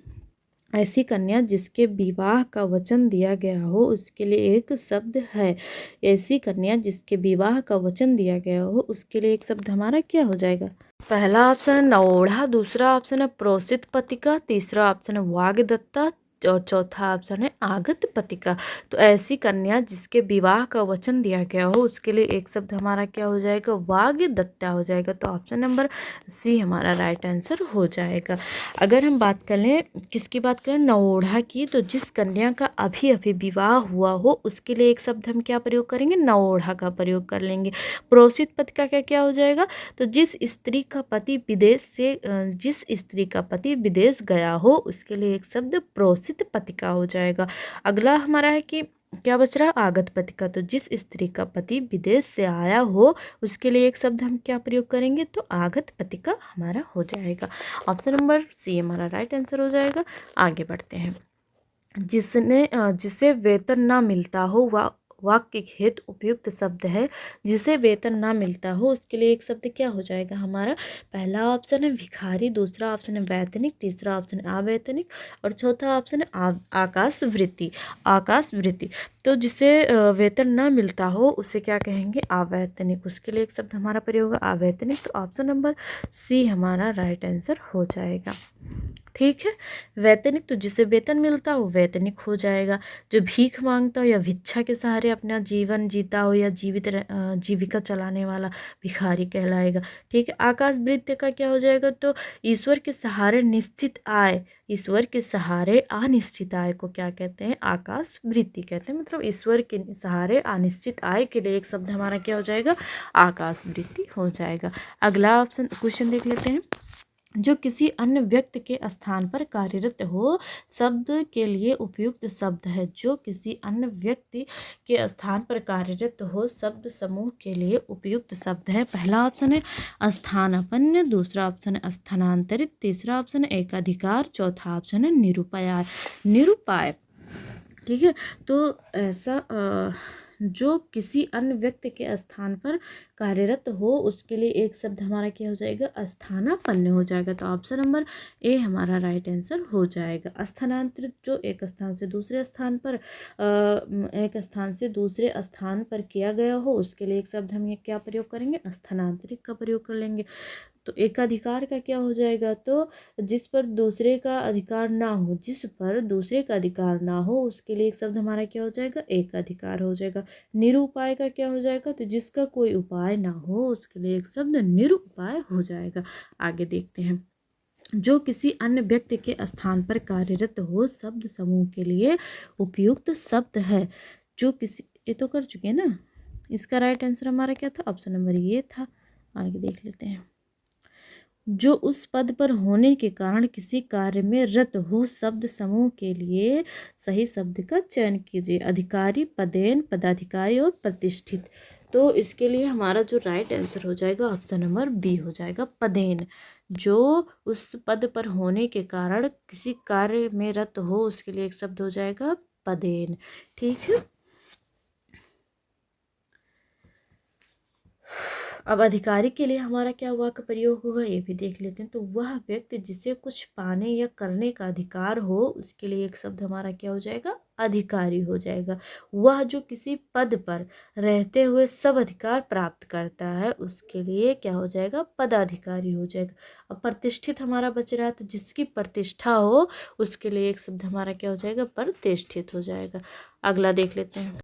ऐसी कन्या जिसके विवाह का वचन दिया गया हो, उसके लिए एक शब्द है। ऐसी कन्या जिसके विवाह का वचन दिया गया हो, उसके लिए एक शब्द हमारा क्या हो जाएगा? पहला ऑप्शन है नवोढ़ा, दूसरा ऑप्शन है प्रोसित पतिका, तीसरा ऑप्शन है वाग्दत्ता, और चौथा ऑप्शन है आगत पतिका। तो ऐसी कन्या जिसके विवाह का वचन दिया गया हो, उसके लिए एक शब्द हमारा क्या हो जाएगा? वाग्दत्ता हो जाएगा। तो ऑप्शन नंबर सी हमारा राइट आंसर हो जाएगा। अगर हम बात करें, किसकी बात करें? नवोढ़ा की, तो जिस कन्या का अभी अभी विवाह हुआ हो, उसके लिए एक शब्द हम क्या प्रयोग करेंगे? नवोढ़ा का प्रयोग कर लेंगे। प्रोसित पतिका का क्या हो जाएगा? तो जिस स्त्री का पति विदेश गया हो, उसके लिए एक शब्द प्रोसित पतिका हो जाएगा। अगला हमारा है कि क्या बच रहा? आगत पतिका। तो जिस स्त्री का पति विदेश से आया हो, उसके लिए एक शब्द हम क्या प्रयोग करेंगे? तो आगत पतिका हमारा हो जाएगा। ऑप्शन नंबर सी हमारा राइट आंसर हो जाएगा। आगे बढ़ते हैं। जिसे वेतन ना मिलता हो, वाक्य हेतु उपयुक्त शब्द है। जिसे वेतन ना मिलता हो, उसके लिए एक शब्द क्या हो जाएगा हमारा? पहला ऑप्शन है भिखारी, दूसरा ऑप्शन है वैतनिक, तीसरा ऑप्शन है अवैतनिक, और चौथा ऑप्शन है आकाशवृत्ति। आकाशवृत्ति। तो जिसे वेतन ना मिलता हो, उसे क्या कहेंगे? अवैतनिक। उसके लिए एक शब्द हमारा प्रयोग होगा अवैतनिक। तो ऑप्शन नंबर सी हमारा राइट आंसर हो जाएगा। ठीक है, वैतनिक तो जिसे वेतन मिलता हो वैतनिक हो जाएगा। जो भीख मांगता हो या भिक्षा के सहारे अपना जीवन जीता हो या जीविका चलाने वाला भिखारी कहलाएगा। ठीक है, आकाशवृत्ति का क्या हो जाएगा? तो ईश्वर के सहारे निश्चित आय, ईश्वर के सहारे अनिश्चित आय को क्या कहते हैं? आकाशवृत्ति कहते हैं। मतलब ईश्वर के सहारे अनिश्चित आय के लिए एक शब्द हमारा क्या हो जाएगा? आकाशवृत्ति हो जाएगा। अगला ऑप्शन क्वेश्चन देख लेते हैं। जो किसी अन्य व्यक्ति के स्थान पर कार्यरत हो, शब्द के लिए उपयुक्त शब्द है। जो किसी अन्य व्यक्ति के स्थान पर कार्यरत हो, शब्द समूह के लिए उपयुक्त शब्द है। पहला ऑप्शन है स्थानापन्न, दूसरा ऑप्शन है स्थानांतरित, तीसरा ऑप्शन है एकाधिकार, चौथा ऑप्शन है निरुपाय। निरुपाय। ठीक है, तो ऐसा जो किसी अन्य व्यक्ति के स्थान पर कार्यरत हो, उसके लिए एक शब्द हमारा क्या हो जाएगा? स्थानापन्न हो जाएगा। तो ऑप्शन नंबर ए हमारा राइट आंसर हो जाएगा। स्थानांतरित, जो एक स्थान से दूसरे स्थान पर किया गया हो, उसके लिए एक शब्द हम ये क्या प्रयोग करेंगे? स्थानांतरित का प्रयोग कर लेंगे। तो एकाधिकार का क्या हो जाएगा? तो जिस पर दूसरे का अधिकार ना हो, जिस पर दूसरे का अधिकार ना हो, उसके लिए एक शब्द हमारा क्या हो जाएगा? एकाधिकार हो जाएगा। निरुपाय का क्या हो जाएगा? तो जिसका कोई उपाय ना हो, उसके लिए एक शब्द निरुपाय हो जाएगा। आगे देखते हैं। जो किसी अन्य व्यक्ति के स्थान पर कार्यरत हो, शब्द समूह के लिए उपयुक्त शब्द है। जो किसी, ये तो कर चुके हैं ना। इसका राइट आंसर हमारा क्या था? ऑप्शन नंबर ये था। आगे देख लेते हैं। जो उस पद पर होने के कारण किसी कार्य में रत हो शब्द समूह के लिए सही शब्द का चयन कीजिए। अधिकारी, पदेन, पदाधिकारी और प्रतिष्ठित। तो इसके लिए हमारा जो राइट आंसर हो जाएगा ऑप्शन नंबर बी हो जाएगा, पदेन। जो उस पद पर होने के कारण किसी कार्य में रत हो उसके लिए एक शब्द हो जाएगा पदेन। ठीक है। अब अधिकारी के लिए हमारा क्या वाक्य प्रयोग होगा ये भी देख लेते हैं। तो वह व्यक्ति जिसे कुछ पाने या करने का अधिकार हो उसके लिए एक शब्द हमारा क्या हो जाएगा, अधिकारी हो जाएगा। वह जो किसी पद पर रहते हुए सब अधिकार प्राप्त करता है उसके लिए क्या हो जाएगा, पदाधिकारी हो जाएगा। अब प्रतिष्ठित हमारा बच रहा है, तो जिसकी प्रतिष्ठा हो उसके लिए एक शब्द हमारा क्या हो जाएगा, प्रतिष्ठित हो जाएगा। अगला देख लेते हैं।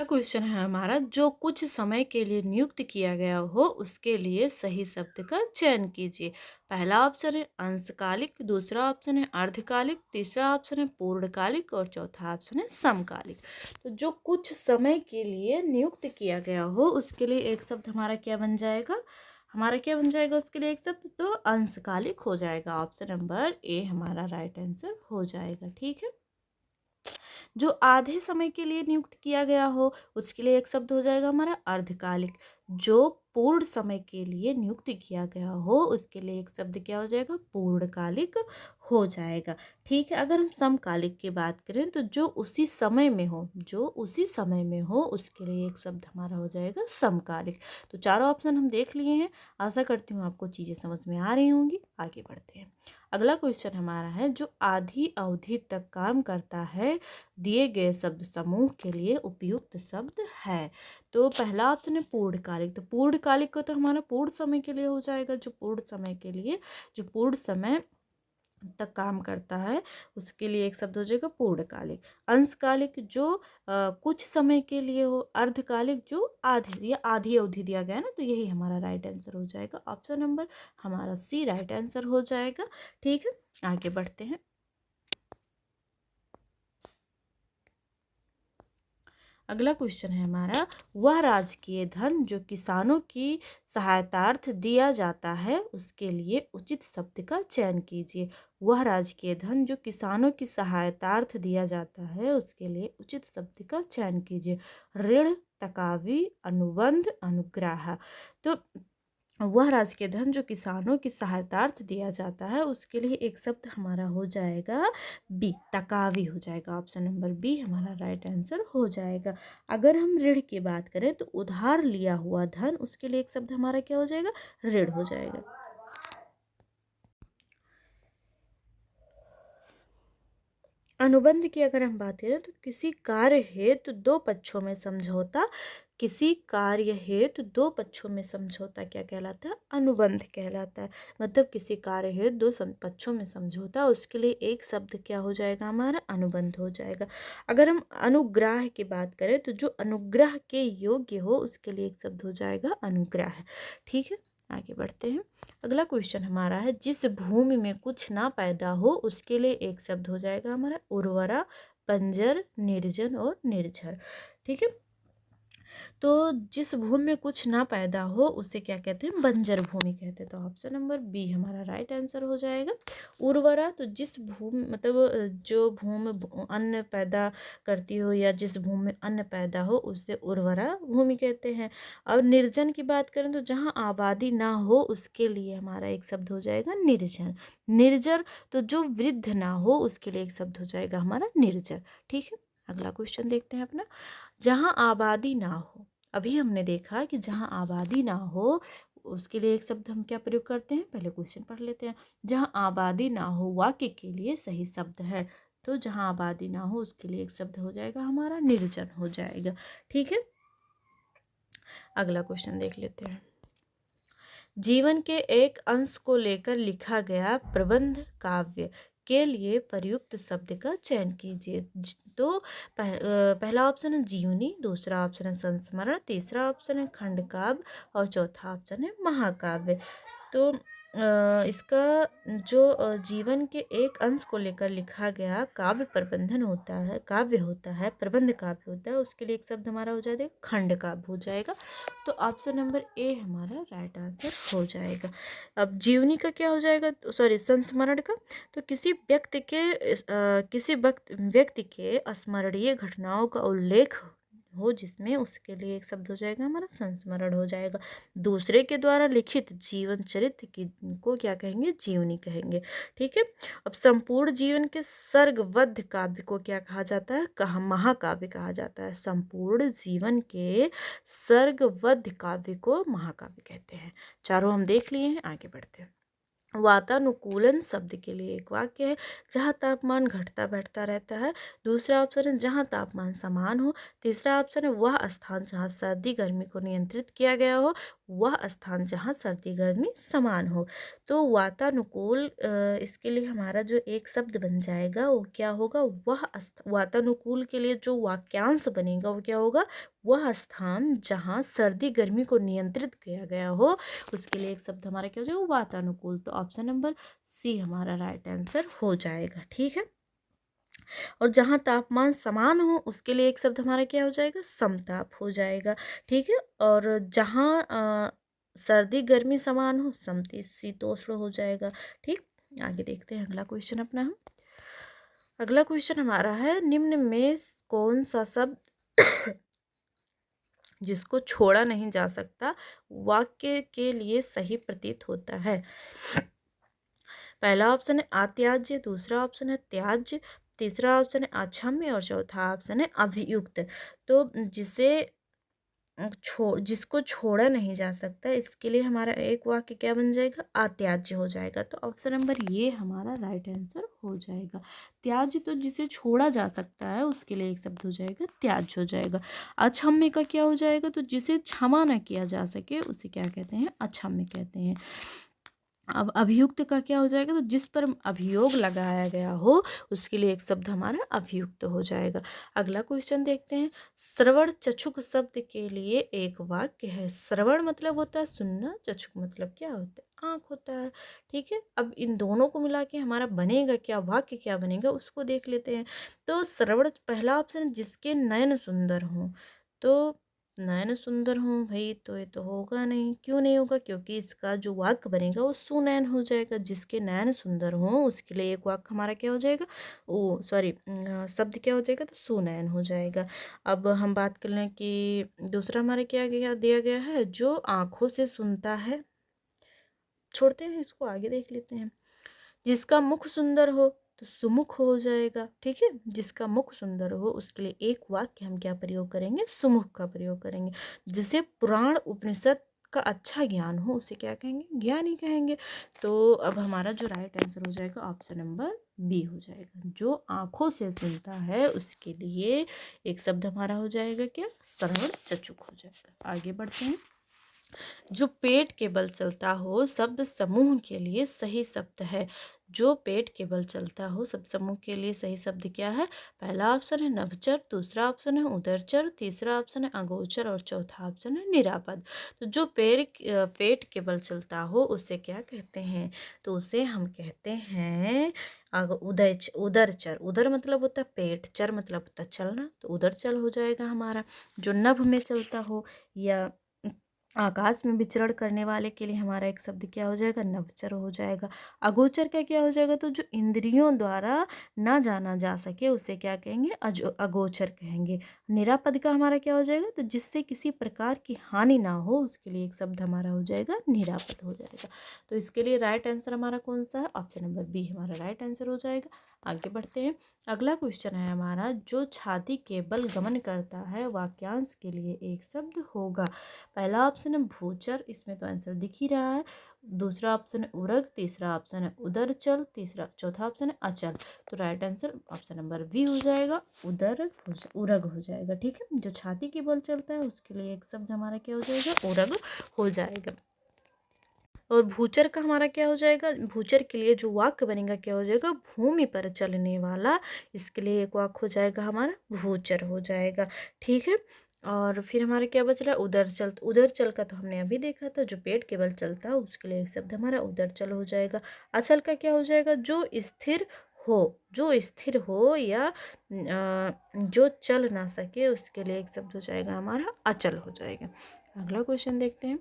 क्वेश्चन है हमारा, जो कुछ समय के लिए नियुक्त किया गया हो उसके लिए सही शब्द का चयन कीजिए। पहला ऑप्शन है अंशकालिक, दूसरा ऑप्शन है अर्धकालिक, तीसरा ऑप्शन है पूर्णकालिक और चौथा ऑप्शन है समकालिक। तो जो कुछ समय के लिए नियुक्त किया गया हो उसके लिए एक शब्द हमारा क्या बन जाएगा, हमारा क्या बन जाएगा उसके लिए एक शब्द, तो अंशकालिक हो जाएगा। ऑप्शन नंबर ए हमारा राइट आंसर हो जाएगा। ठीक है। जो आधे समय के लिए नियुक्त किया गया हो उसके लिए एक शब्द हो जाएगा हमारा अर्धकालिक। जो पूर्ण समय के लिए नियुक्त किया गया हो उसके लिए एक शब्द क्या हो जाएगा, पूर्णकालिक हो जाएगा। ठीक है। अगर हम समकालिक की बात करें तो जो उसी समय में हो, जो उसी समय में हो उसके लिए एक शब्द हमारा हो जाएगा समकालिक। तो चारों ऑप्शन हम देख लिए हैं। आशा करती हूँ आपको चीज़ें समझ में आ रही होंगी। आगे बढ़ते हैं। अगला क्वेश्चन हमारा है, जो आधी अवधि तक काम करता है दिए गए शब्द समूह के लिए उपयुक्त शब्द है। तो पहला ऑप्शन है पूर्णकालिक। तो पूर्णकालिक को तो हमारा पूर्ण समय के लिए हो जाएगा। जो पूर्ण समय के लिए, जो पूर्ण समय तक काम करता है उसके लिए एक शब्द हो जाएगा पूर्णकालिक। अंशकालिक जो कुछ समय के लिए हो। अर्धकालिक जो आधे या आधी अवधि दिया गया है ना, तो यही हमारा राइट आंसर हो जाएगा। ऑप्शन नंबर हमारा सी राइट आंसर हो जाएगा। ठीक है। आगे बढ़ते हैं। अगला क्वेश्चन है हमारा, वह राजकीय धन जो किसानों की सहायतार्थ दिया जाता है उसके लिए उचित शब्द का चयन कीजिए। वह राजकीय धन जो किसानों की सहायतार्थ दिया जाता है उसके लिए उचित शब्द का चयन कीजिए। ऋण, तकावी, अनुबंध, अनुग्रह। तो वह राजकीय धन जो किसानों की सहायतार्थ दिया जाता है उसके लिए एक शब्द हमारा हो जाएगा बी, तकावी हो जाएगा। ऑप्शन नंबर बी हमारा राइट आंसर हो जाएगा। अगर हम ऋण की बात करें तो उधार लिया हुआ धन, उसके लिए एक शब्द हमारा क्या हो जाएगा, ऋण हो जाएगा। अनुबंध की अगर हम बात करें तो किसी कार्य हेतु दो पक्षों में समझौता, किसी कार्य हेतु दो पक्षों में समझौता क्या कहलाता है, अनुबंध कहलाता है। मतलब किसी कार्य हेतु दो पक्षों में समझौता, उसके लिए एक शब्द क्या हो जाएगा हमारा, अनुबंध हो जाएगा। अगर हम अनुग्रह की बात करें तो जो अनुग्रह के योग्य हो उसके लिए एक शब्द हो जाएगा अनुग्रह। ठीक है। आगे बढ़ते हैं। अगला क्वेश्चन हमारा है, जिस भूमि में कुछ ना पैदा हो उसके लिए एक शब्द हो जाएगा हमारा उर्वरा, बंजर, निर्जन और निर्झर। ठीक है। तो जिस भूमि में कुछ ना पैदा हो उसे क्या कहते हैं, बंजर भूमि कहते हैं। तो ऑप्शन नंबर बी हमारा राइट आंसर हो जाएगा। उर्वरा, तो जिस भूमि मतलब जो भूमि अन्न पैदा करती हो या जिस भूमि में अन्न पैदा हो उसे उर्वरा भूमि कहते हैं। और निर्जन की बात करें तो जहाँ आबादी ना हो उसके लिए हमारा एक शब्द हो जाएगा निर्जन। निर्जर, तो जो वृद्ध ना हो उसके लिए एक शब्द हो जाएगा हमारा निर्जर। ठीक है। अगला क्वेश्चन देखते हैं अपना, जहाँ आबादी ना हो। अभी हमने देखा कि जहाँ आबादी ना हो उसके लिए एक शब्द हम क्या प्रयोग करते हैं, पहले क्वेश्चन पढ़ लेते हैं। जहाँ आबादी ना हो वाक्य के लिए सही शब्द है। तो जहाँ आबादी ना हो उसके लिए एक शब्द हो जाएगा हमारा निर्जन हो जाएगा। ठीक है। अगला क्वेश्चन देख लेते हैं। जीवन के एक अंश को लेकर लिखा गया प्रबंध काव्य के लिए प्रयुक्त शब्द का चयन कीजिए। तो पहला ऑप्शन है जीवनी, दूसरा ऑप्शन है संस्मरण, तीसरा ऑप्शन है खंडकाव्य और चौथा ऑप्शन है महाकाव्य। तो इसका जो जीवन के एक अंश को लेकर लिखा गया काव्य प्रबंधन होता है, काव्य होता है, प्रबंध काव्य होता है, उसके लिए एक शब्द हमारा हो जाएगा खंड काव्य हो जाएगा। तो ऑप्शन नंबर ए हमारा राइट आंसर हो जाएगा। अब जीवनी का क्या हो जाएगा, सॉरी संस्मरण का। तो किसी व्यक्ति के स्मरणीय घटनाओं का उल्लेख हो जिसमें, उसके लिए एक शब्द हो जाएगा हमारा संस्मरण हो जाएगा। दूसरे के द्वारा लिखित जीवन चरित्र की को क्या कहेंगे, जीवनी कहेंगे। ठीक है। अब संपूर्ण जीवन के सर्गबद्ध काव्य को क्या कहा जाता है, महाकाव्य कहा जाता है। संपूर्ण जीवन के सर्गबद्ध काव्य को महाकाव्य कहते हैं। चारों हम देख लिए हैं, आगे बढ़ते हैं। वातानुकूलन शब्द के लिए एक वाक्य है, जहाँ तापमान घटता बैठता रहता है। दूसरा ऑप्शन है जहाँ तापमान समान हो। तीसरा ऑप्शन है वह स्थान जहाँ सर्दी गर्मी को नियंत्रित किया गया हो, वह स्थान जहाँ सर्दी गर्मी समान हो। तो वातानुकूल इसके लिए हमारा जो एक शब्द बन जाएगा वो क्या होगा, वातानुकूल के लिए जो वाक्यांश बनेगा वो क्या होगा, वह स्थान जहाँ सर्दी गर्मी को नियंत्रित किया गया हो, उसके लिए एक शब्द हमारा क्या हो जाएगा, वातानुकूल। तो ऑप्शन नंबर सी हमारा राइट आंसर हो जाएगा। ठीक है। और जहाँ तापमान समान हो उसके लिए एक शब्द हमारा क्या हो जाएगा, समताप हो जाएगा। ठीक है। और जहाँ सर्दी गर्मी समान हो, समशीतोष्ण हो जाएगा। ठीक। आगे देखते हैं अगला क्वेश्चन अपना हम। अगला क्वेश्चन हमारा है, निम्न में कौन सा शब्द जिसको छोड़ा नहीं जा सकता वाक्य के लिए सही प्रतीत होता है। पहला ऑप्शन है अत्याज्य, दूसरा ऑप्शन है त्याज्य, तीसरा ऑप्शन है अक्षम्य और चौथा ऑप्शन है अभियुक्त। तो जिसको छोड़ा नहीं जा सकता, इसके लिए हमारा एक वाक्य क्या बन जाएगा, अत्याज्य हो जाएगा। तो ऑप्शन नंबर ये हमारा राइट आंसर हो जाएगा। त्याज्य तो जिसे छोड़ा जा सकता है उसके लिए एक शब्द हो जाएगा त्याज्य हो जाएगा। अक्षम्य का क्या हो जाएगा, तो जिसे क्षमा न किया जा सके उसे क्या कहते हैं, अक्षम्य कहते हैं। अब अभियुक्त का क्या हो जाएगा, तो जिस पर अभियोग लगाया गया हो उसके लिए एक शब्द हमारा अभियुक्त हो जाएगा। अगला क्वेश्चन देखते हैं। श्रवण चक्षुक शब्द के लिए एक वाक्य है। श्रवण मतलब होता है सुनना, चक्षुक मतलब क्या होता है, आँख होता है। ठीक है। अब इन दोनों को मिला के हमारा बनेगा क्या, वाक्य क्या बनेगा उसको देख लेते हैं। तो श्रवण पहला ऑप्शन, जिसके नयन सुंदर हों। तो नयन सुंदर हूँ भाई, तो ये तो होगा नहीं। क्यों नहीं होगा, क्योंकि इसका जो वाक्य बनेगा वो सुनयन हो जाएगा। जिसके नयन सुंदर हो उसके लिए एक वाक्य हमारा क्या हो जाएगा, ओ सॉरी शब्द क्या हो जाएगा, तो सुनयन हो जाएगा। अब हम बात कर लें कि दूसरा हमारा क्या दिया गया है, जो आँखों से सुनता है। छोड़ते हैं इसको, आगे देख लेते हैं। जिसका मुख सुंदर हो तो सुमुख हो जाएगा। ठीक है। जिसका मुख सुंदर हो उसके लिए एक वाक्य हम क्या प्रयोग करेंगे, सुमुख का प्रयोग करेंगे। जिसे पुराण उपनिषद का अच्छा ज्ञान हो उसे क्या कहेंगे, ज्ञानी कहेंगे। तो अब हमारा जो राइट आंसर हो जाएगा ऑप्शन नंबर बी हो जाएगा। जो आंखों से सुनता है उसके लिए एक शब्द हमारा हो जाएगा क्या, श्रवण चक्षुक हो जाएगा। आगे बढ़ते हैं। जो पेट के बल चलता हो शब्द समूह के लिए सही शब्द है। जो पेट के बल चलता हो शब्द समूह के लिए सही शब्द क्या है। पहला ऑप्शन है नभचर, दूसरा ऑप्शन है उदरचर, तीसरा ऑप्शन है अगोचर और चौथा ऑप्शन है निरापद। तो जो पेट के बल चलता हो उसे क्या कहते हैं, तो उसे हम कहते हैं उदरचर। उदर मतलब होता है पेट, चर मतलब होता है चलना, तो उदरचल हो जाएगा हमारा। जो नभ में चलता हो या आकाश में विचरण करने वाले के लिए हमारा एक शब्द क्या हो जाएगा, नभचर हो जाएगा। अगोचर का क्या हो जाएगा, तो जो इंद्रियों द्वारा ना जाना जा सके उसे क्या कहेंगे, अगोचर कहेंगे। निरापद का हमारा क्या हो जाएगा, तो जिससे किसी प्रकार की हानि ना हो उसके लिए एक शब्द हमारा हो जाएगा निरापद हो जाएगा। तो इसके लिए राइट आंसर हमारा कौन सा है, ऑप्शन नंबर बी हमारा राइट आंसर हो जाएगा। आगे बढ़ते हैं। अगला क्वेश्चन है हमारा, जो छाती के बल गमन करता है वाक्यांश के लिए एक शब्द होगा। पहला ऑप्शन है भूचर, इसमें तो आंसर दिख ही रहा है। दूसरा ऑप्शन है उरग, तीसरा ऑप्शन है उदरचल, चौथा ऑप्शन है अचल। तो right answer option number B हो जाएगा, उरग हो जाएगा। ठीक है। जो छाती के बल चलता है उसके लिए एक शब्द हमारा क्या हो जाएगा, उरग हो जाएगा। और भूचर का हमारा क्या हो जाएगा, भूचर के लिए जो वाक्य बनेगा क्या हो जाएगा, भूमि पर चलने वाला। इसके लिए एक वाक्य हो जाएगा हमारा भूचर हो जाएगा। ठीक है। और फिर हमारे क्या बच रहा है, उदरचल। उदरचल का तो हमने अभी देखा था, जो पेट केवल चलता है उसके लिए एक शब्द हमारा उदरचल हो जाएगा। अचल का क्या हो जाएगा, जो स्थिर हो, जो स्थिर हो या जो चल ना सके उसके लिए एक शब्द हो जाएगा हमारा अचल हो जाएगा। अगला क्वेश्चन देखते हैं।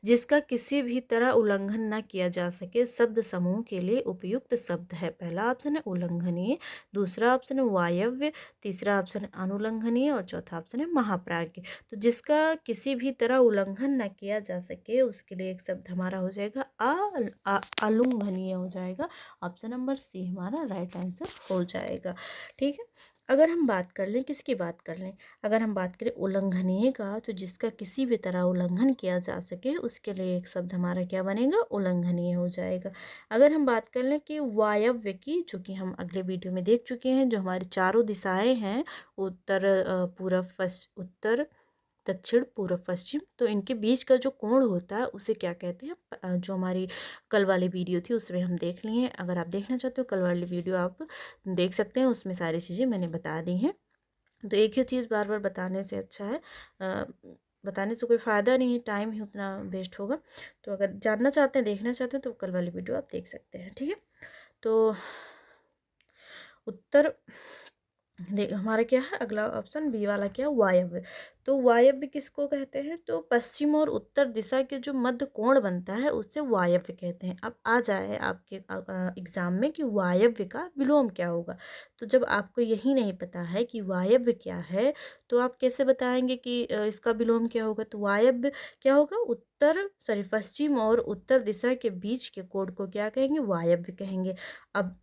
जिसका किसी भी तरह उल्लंघन न किया जा सके शब्द समूह के लिए उपयुक्त शब्द है। पहला ऑप्शन है उल्लंघनीय, दूसरा ऑप्शन है वायव्य, तीसरा ऑप्शन है अनुल्लंघनीय और चौथा ऑप्शन है महाप्राज्य। तो जिसका किसी भी तरह उल्लंघन न किया जा सके उसके लिए एक शब्द हमारा हो जाएगा अलुंघनीय हो जाएगा। ऑप्शन नंबर सी हमारा राइट आंसर हो जाएगा। ठीक है, अगर हम बात कर लें, किसकी बात कर लें, अगर हम बात करें उल्लंघनीय का, तो जिसका किसी भी तरह उल्लंघन किया जा सके उसके लिए एक शब्द हमारा क्या बनेगा, उल्लंघनीय हो जाएगा। अगर हम बात कर लें कि वायव्य की, जो कि हम अगले वीडियो में देख चुके हैं, जो हमारी चारों दिशाएं हैं, उत्तर पूरब उत्तर दक्षिण पूर्व पश्चिम, तो इनके बीच का जो कोण होता है उसे क्या कहते हैं, जो हमारी कल वाली वीडियो थी उसमें हम देख लिए हैं। अगर आप देखना चाहते हो कल वाली वीडियो आप देख सकते हैं, उसमें सारी चीज़ें मैंने बता दी हैं। तो एक ही चीज़ बार बार बताने से अच्छा है, बताने से कोई फ़ायदा नहीं है, टाइम ही उतना वेस्ट होगा। तो अगर जानना चाहते हैं, देखना चाहते हैं, तो कल वाली वीडियो आप देख सकते हैं। ठीक है, तो उत्तर देख हमारा क्या है, अगला ऑप्शन बी वाला क्या है, वायव्य। तो वायव्य किसको कहते हैं, तो पश्चिम और उत्तर दिशा के जो मध्य कोण बनता है उससे वायव्य कहते हैं। अब आ जाए आपके एग्जाम में कि वायव्य का विलोम क्या होगा, तो जब आपको यही नहीं पता है कि वायव्य क्या है तो आप कैसे बताएंगे कि इसका विलोम क्या होगा। तो वायव्य क्या होगा, पश्चिम और उत्तर दिशा के बीच के कोण को क्या कहेंगे, वायव्य कहेंगे। अब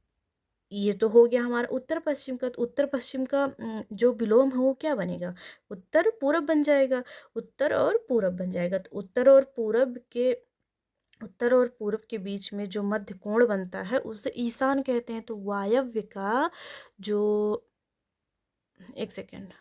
ये तो हो गया हमारा उत्तर पश्चिम का, तो उत्तर पश्चिम का जो विलोम है वो क्या बनेगा, उत्तर पूरब बन जाएगा। उत्तर और पूरब बन जाएगा, तो उत्तर और पूरब के बीच में जो मध्य कोण बनता है उसे ईशान कहते हैं। तो वायव्य का जो, एक सेकेंड,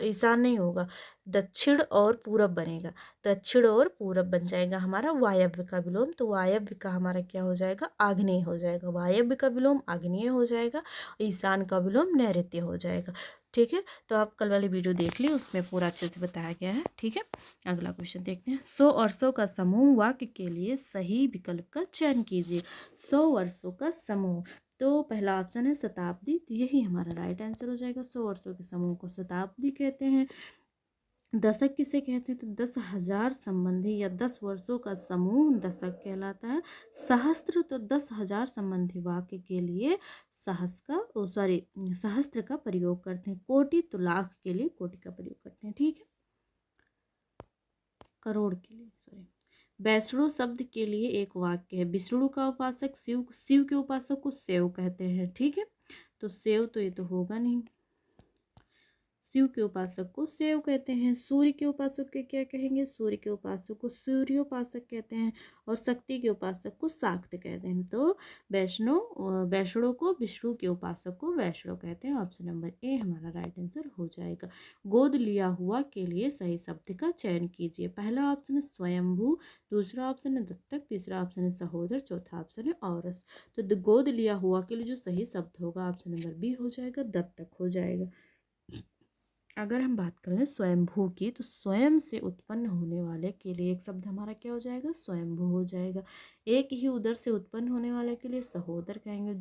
ईशान नहीं होगा, दक्षिण और पूरब बनेगा, दक्षिण और पूरब बन जाएगा हमारा वायव्य का विलोम। तो वायव्य का हमारा क्या हो जाएगा, आग्नेय हो जाएगा। वायव्य का विलोम आग्नेय हो जाएगा, ईशान का विलोम नैऋत्य हो जाएगा। ठीक है, तो आप कल वाली वीडियो देख ली, उसमें पूरा अच्छे से बताया गया है। ठीक है, अगला क्वेश्चन देखते हैं। 100 वर्षों का समूह वाक्य के लिए सही विकल्प का चयन कीजिए। 100 वर्षों का समूह, तो पहला ऑप्शन है शताब्दी, तो यही हमारा राइट आंसर हो जाएगा। 100 वर्षों के समूह को शताब्दी कहते हैं। दशक किसे कहते हैं, तो 10,000 संबंधी या 10 वर्षों का समूह दशक कहलाता है। सहस्त्र, तो 10,000 संबंधी वाक्य के लिए सहस्त्र का प्रयोग करते हैं। कोटि, तो लाख के लिए कोटि का प्रयोग करते हैं। ठीक है, करोड़ के लिए, सॉरी। वैष्णो शब्द के लिए एक वाक्य है। विष्णु का उपासक शिव, शिव के उपासक को शिव कहते हैं। ठीक है, तो शिव तो ये तो होगा नहीं, शिव के उपासक को शिव कहते हैं। सूर्य के उपासक के क्या कहेंगे, सूर्य के उपासक को सूर्योपासक कहते हैं। और शक्ति के उपासक को शाक्त कहते हैं। तो वैष्णो को विष्णु के उपासक को वैष्णव कहते हैं। ऑप्शन नंबर ए हमारा राइट आंसर हो जाएगा। गोद लिया हुआ के लिए सही शब्द का चयन कीजिए। पहला ऑप्शन है स्वयंभू, दूसरा ऑप्शन है दत्तक, तीसरा ऑप्शन है सहोदर, चौथा ऑप्शन है औरस। तो गोद लिया हुआ के लिए जो सही शब्द होगा ऑप्शन नंबर बी हो जाएगा, दत्तक हो जाएगा। अगर हम बात करें स्वयंभू की, तो स्वयं से उत्पन्न होने वाले के लिए एक शब्द हमारा क्या हो जाएगा, स्वयंभू हो जाएगा। एक ही उदर से उत्पन्न होने वाले के लिए सहोदर कहेंगे।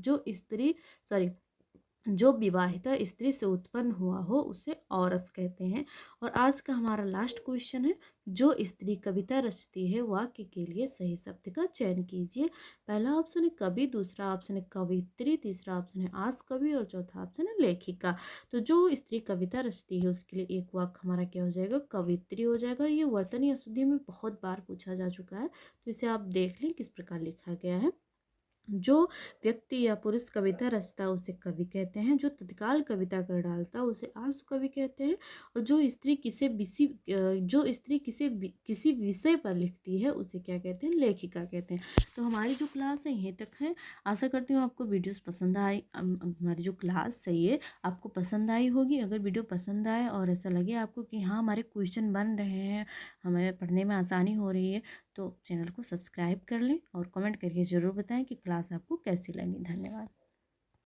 जो विवाहिता स्त्री से उत्पन्न हुआ हो उसे औरस कहते हैं। और आज का हमारा लास्ट क्वेश्चन है, जो स्त्री कविता रचती है वाक्य के लिए सही शब्द का चयन कीजिए। पहला ऑप्शन है कवि, दूसरा ऑप्शन है कवित्री, तीसरा ऑप्शन है आस कवि और चौथा ऑप्शन है लेखिका। तो जो स्त्री कविता रचती है उसके लिए एक वाक्य हमारा क्या हो जाएगा, कवित्री हो जाएगा। ये वर्तनी अशुद्धि में बहुत बार पूछा जा चुका है, तो इसे आप देख लें किस प्रकार लिखा गया है। जो व्यक्ति या पुरुष कविता रचता है उसे कवि कहते हैं। जो तत्काल कविता कर डालता है उसे आंसू कवि कहते हैं। और जो स्त्री किसी विषय पर लिखती है उसे क्या कहते हैं, लेखिका कहते हैं। तो हमारी जो क्लास है यहीं तक है। आशा करती हूँ आपको वीडियोस पसंद आई, हमारी जो क्लास है ये आपको पसंद आई होगी। अगर वीडियो पसंद आए और ऐसा लगे आपको कि हाँ हमारे क्वेश्चन बन रहे हैं, हमें पढ़ने में आसानी हो रही है, तो चैनल को सब्सक्राइब कर लें और कमेंट करके ज़रूर बताएं कि क्लास आपको कैसी लगी। धन्यवाद।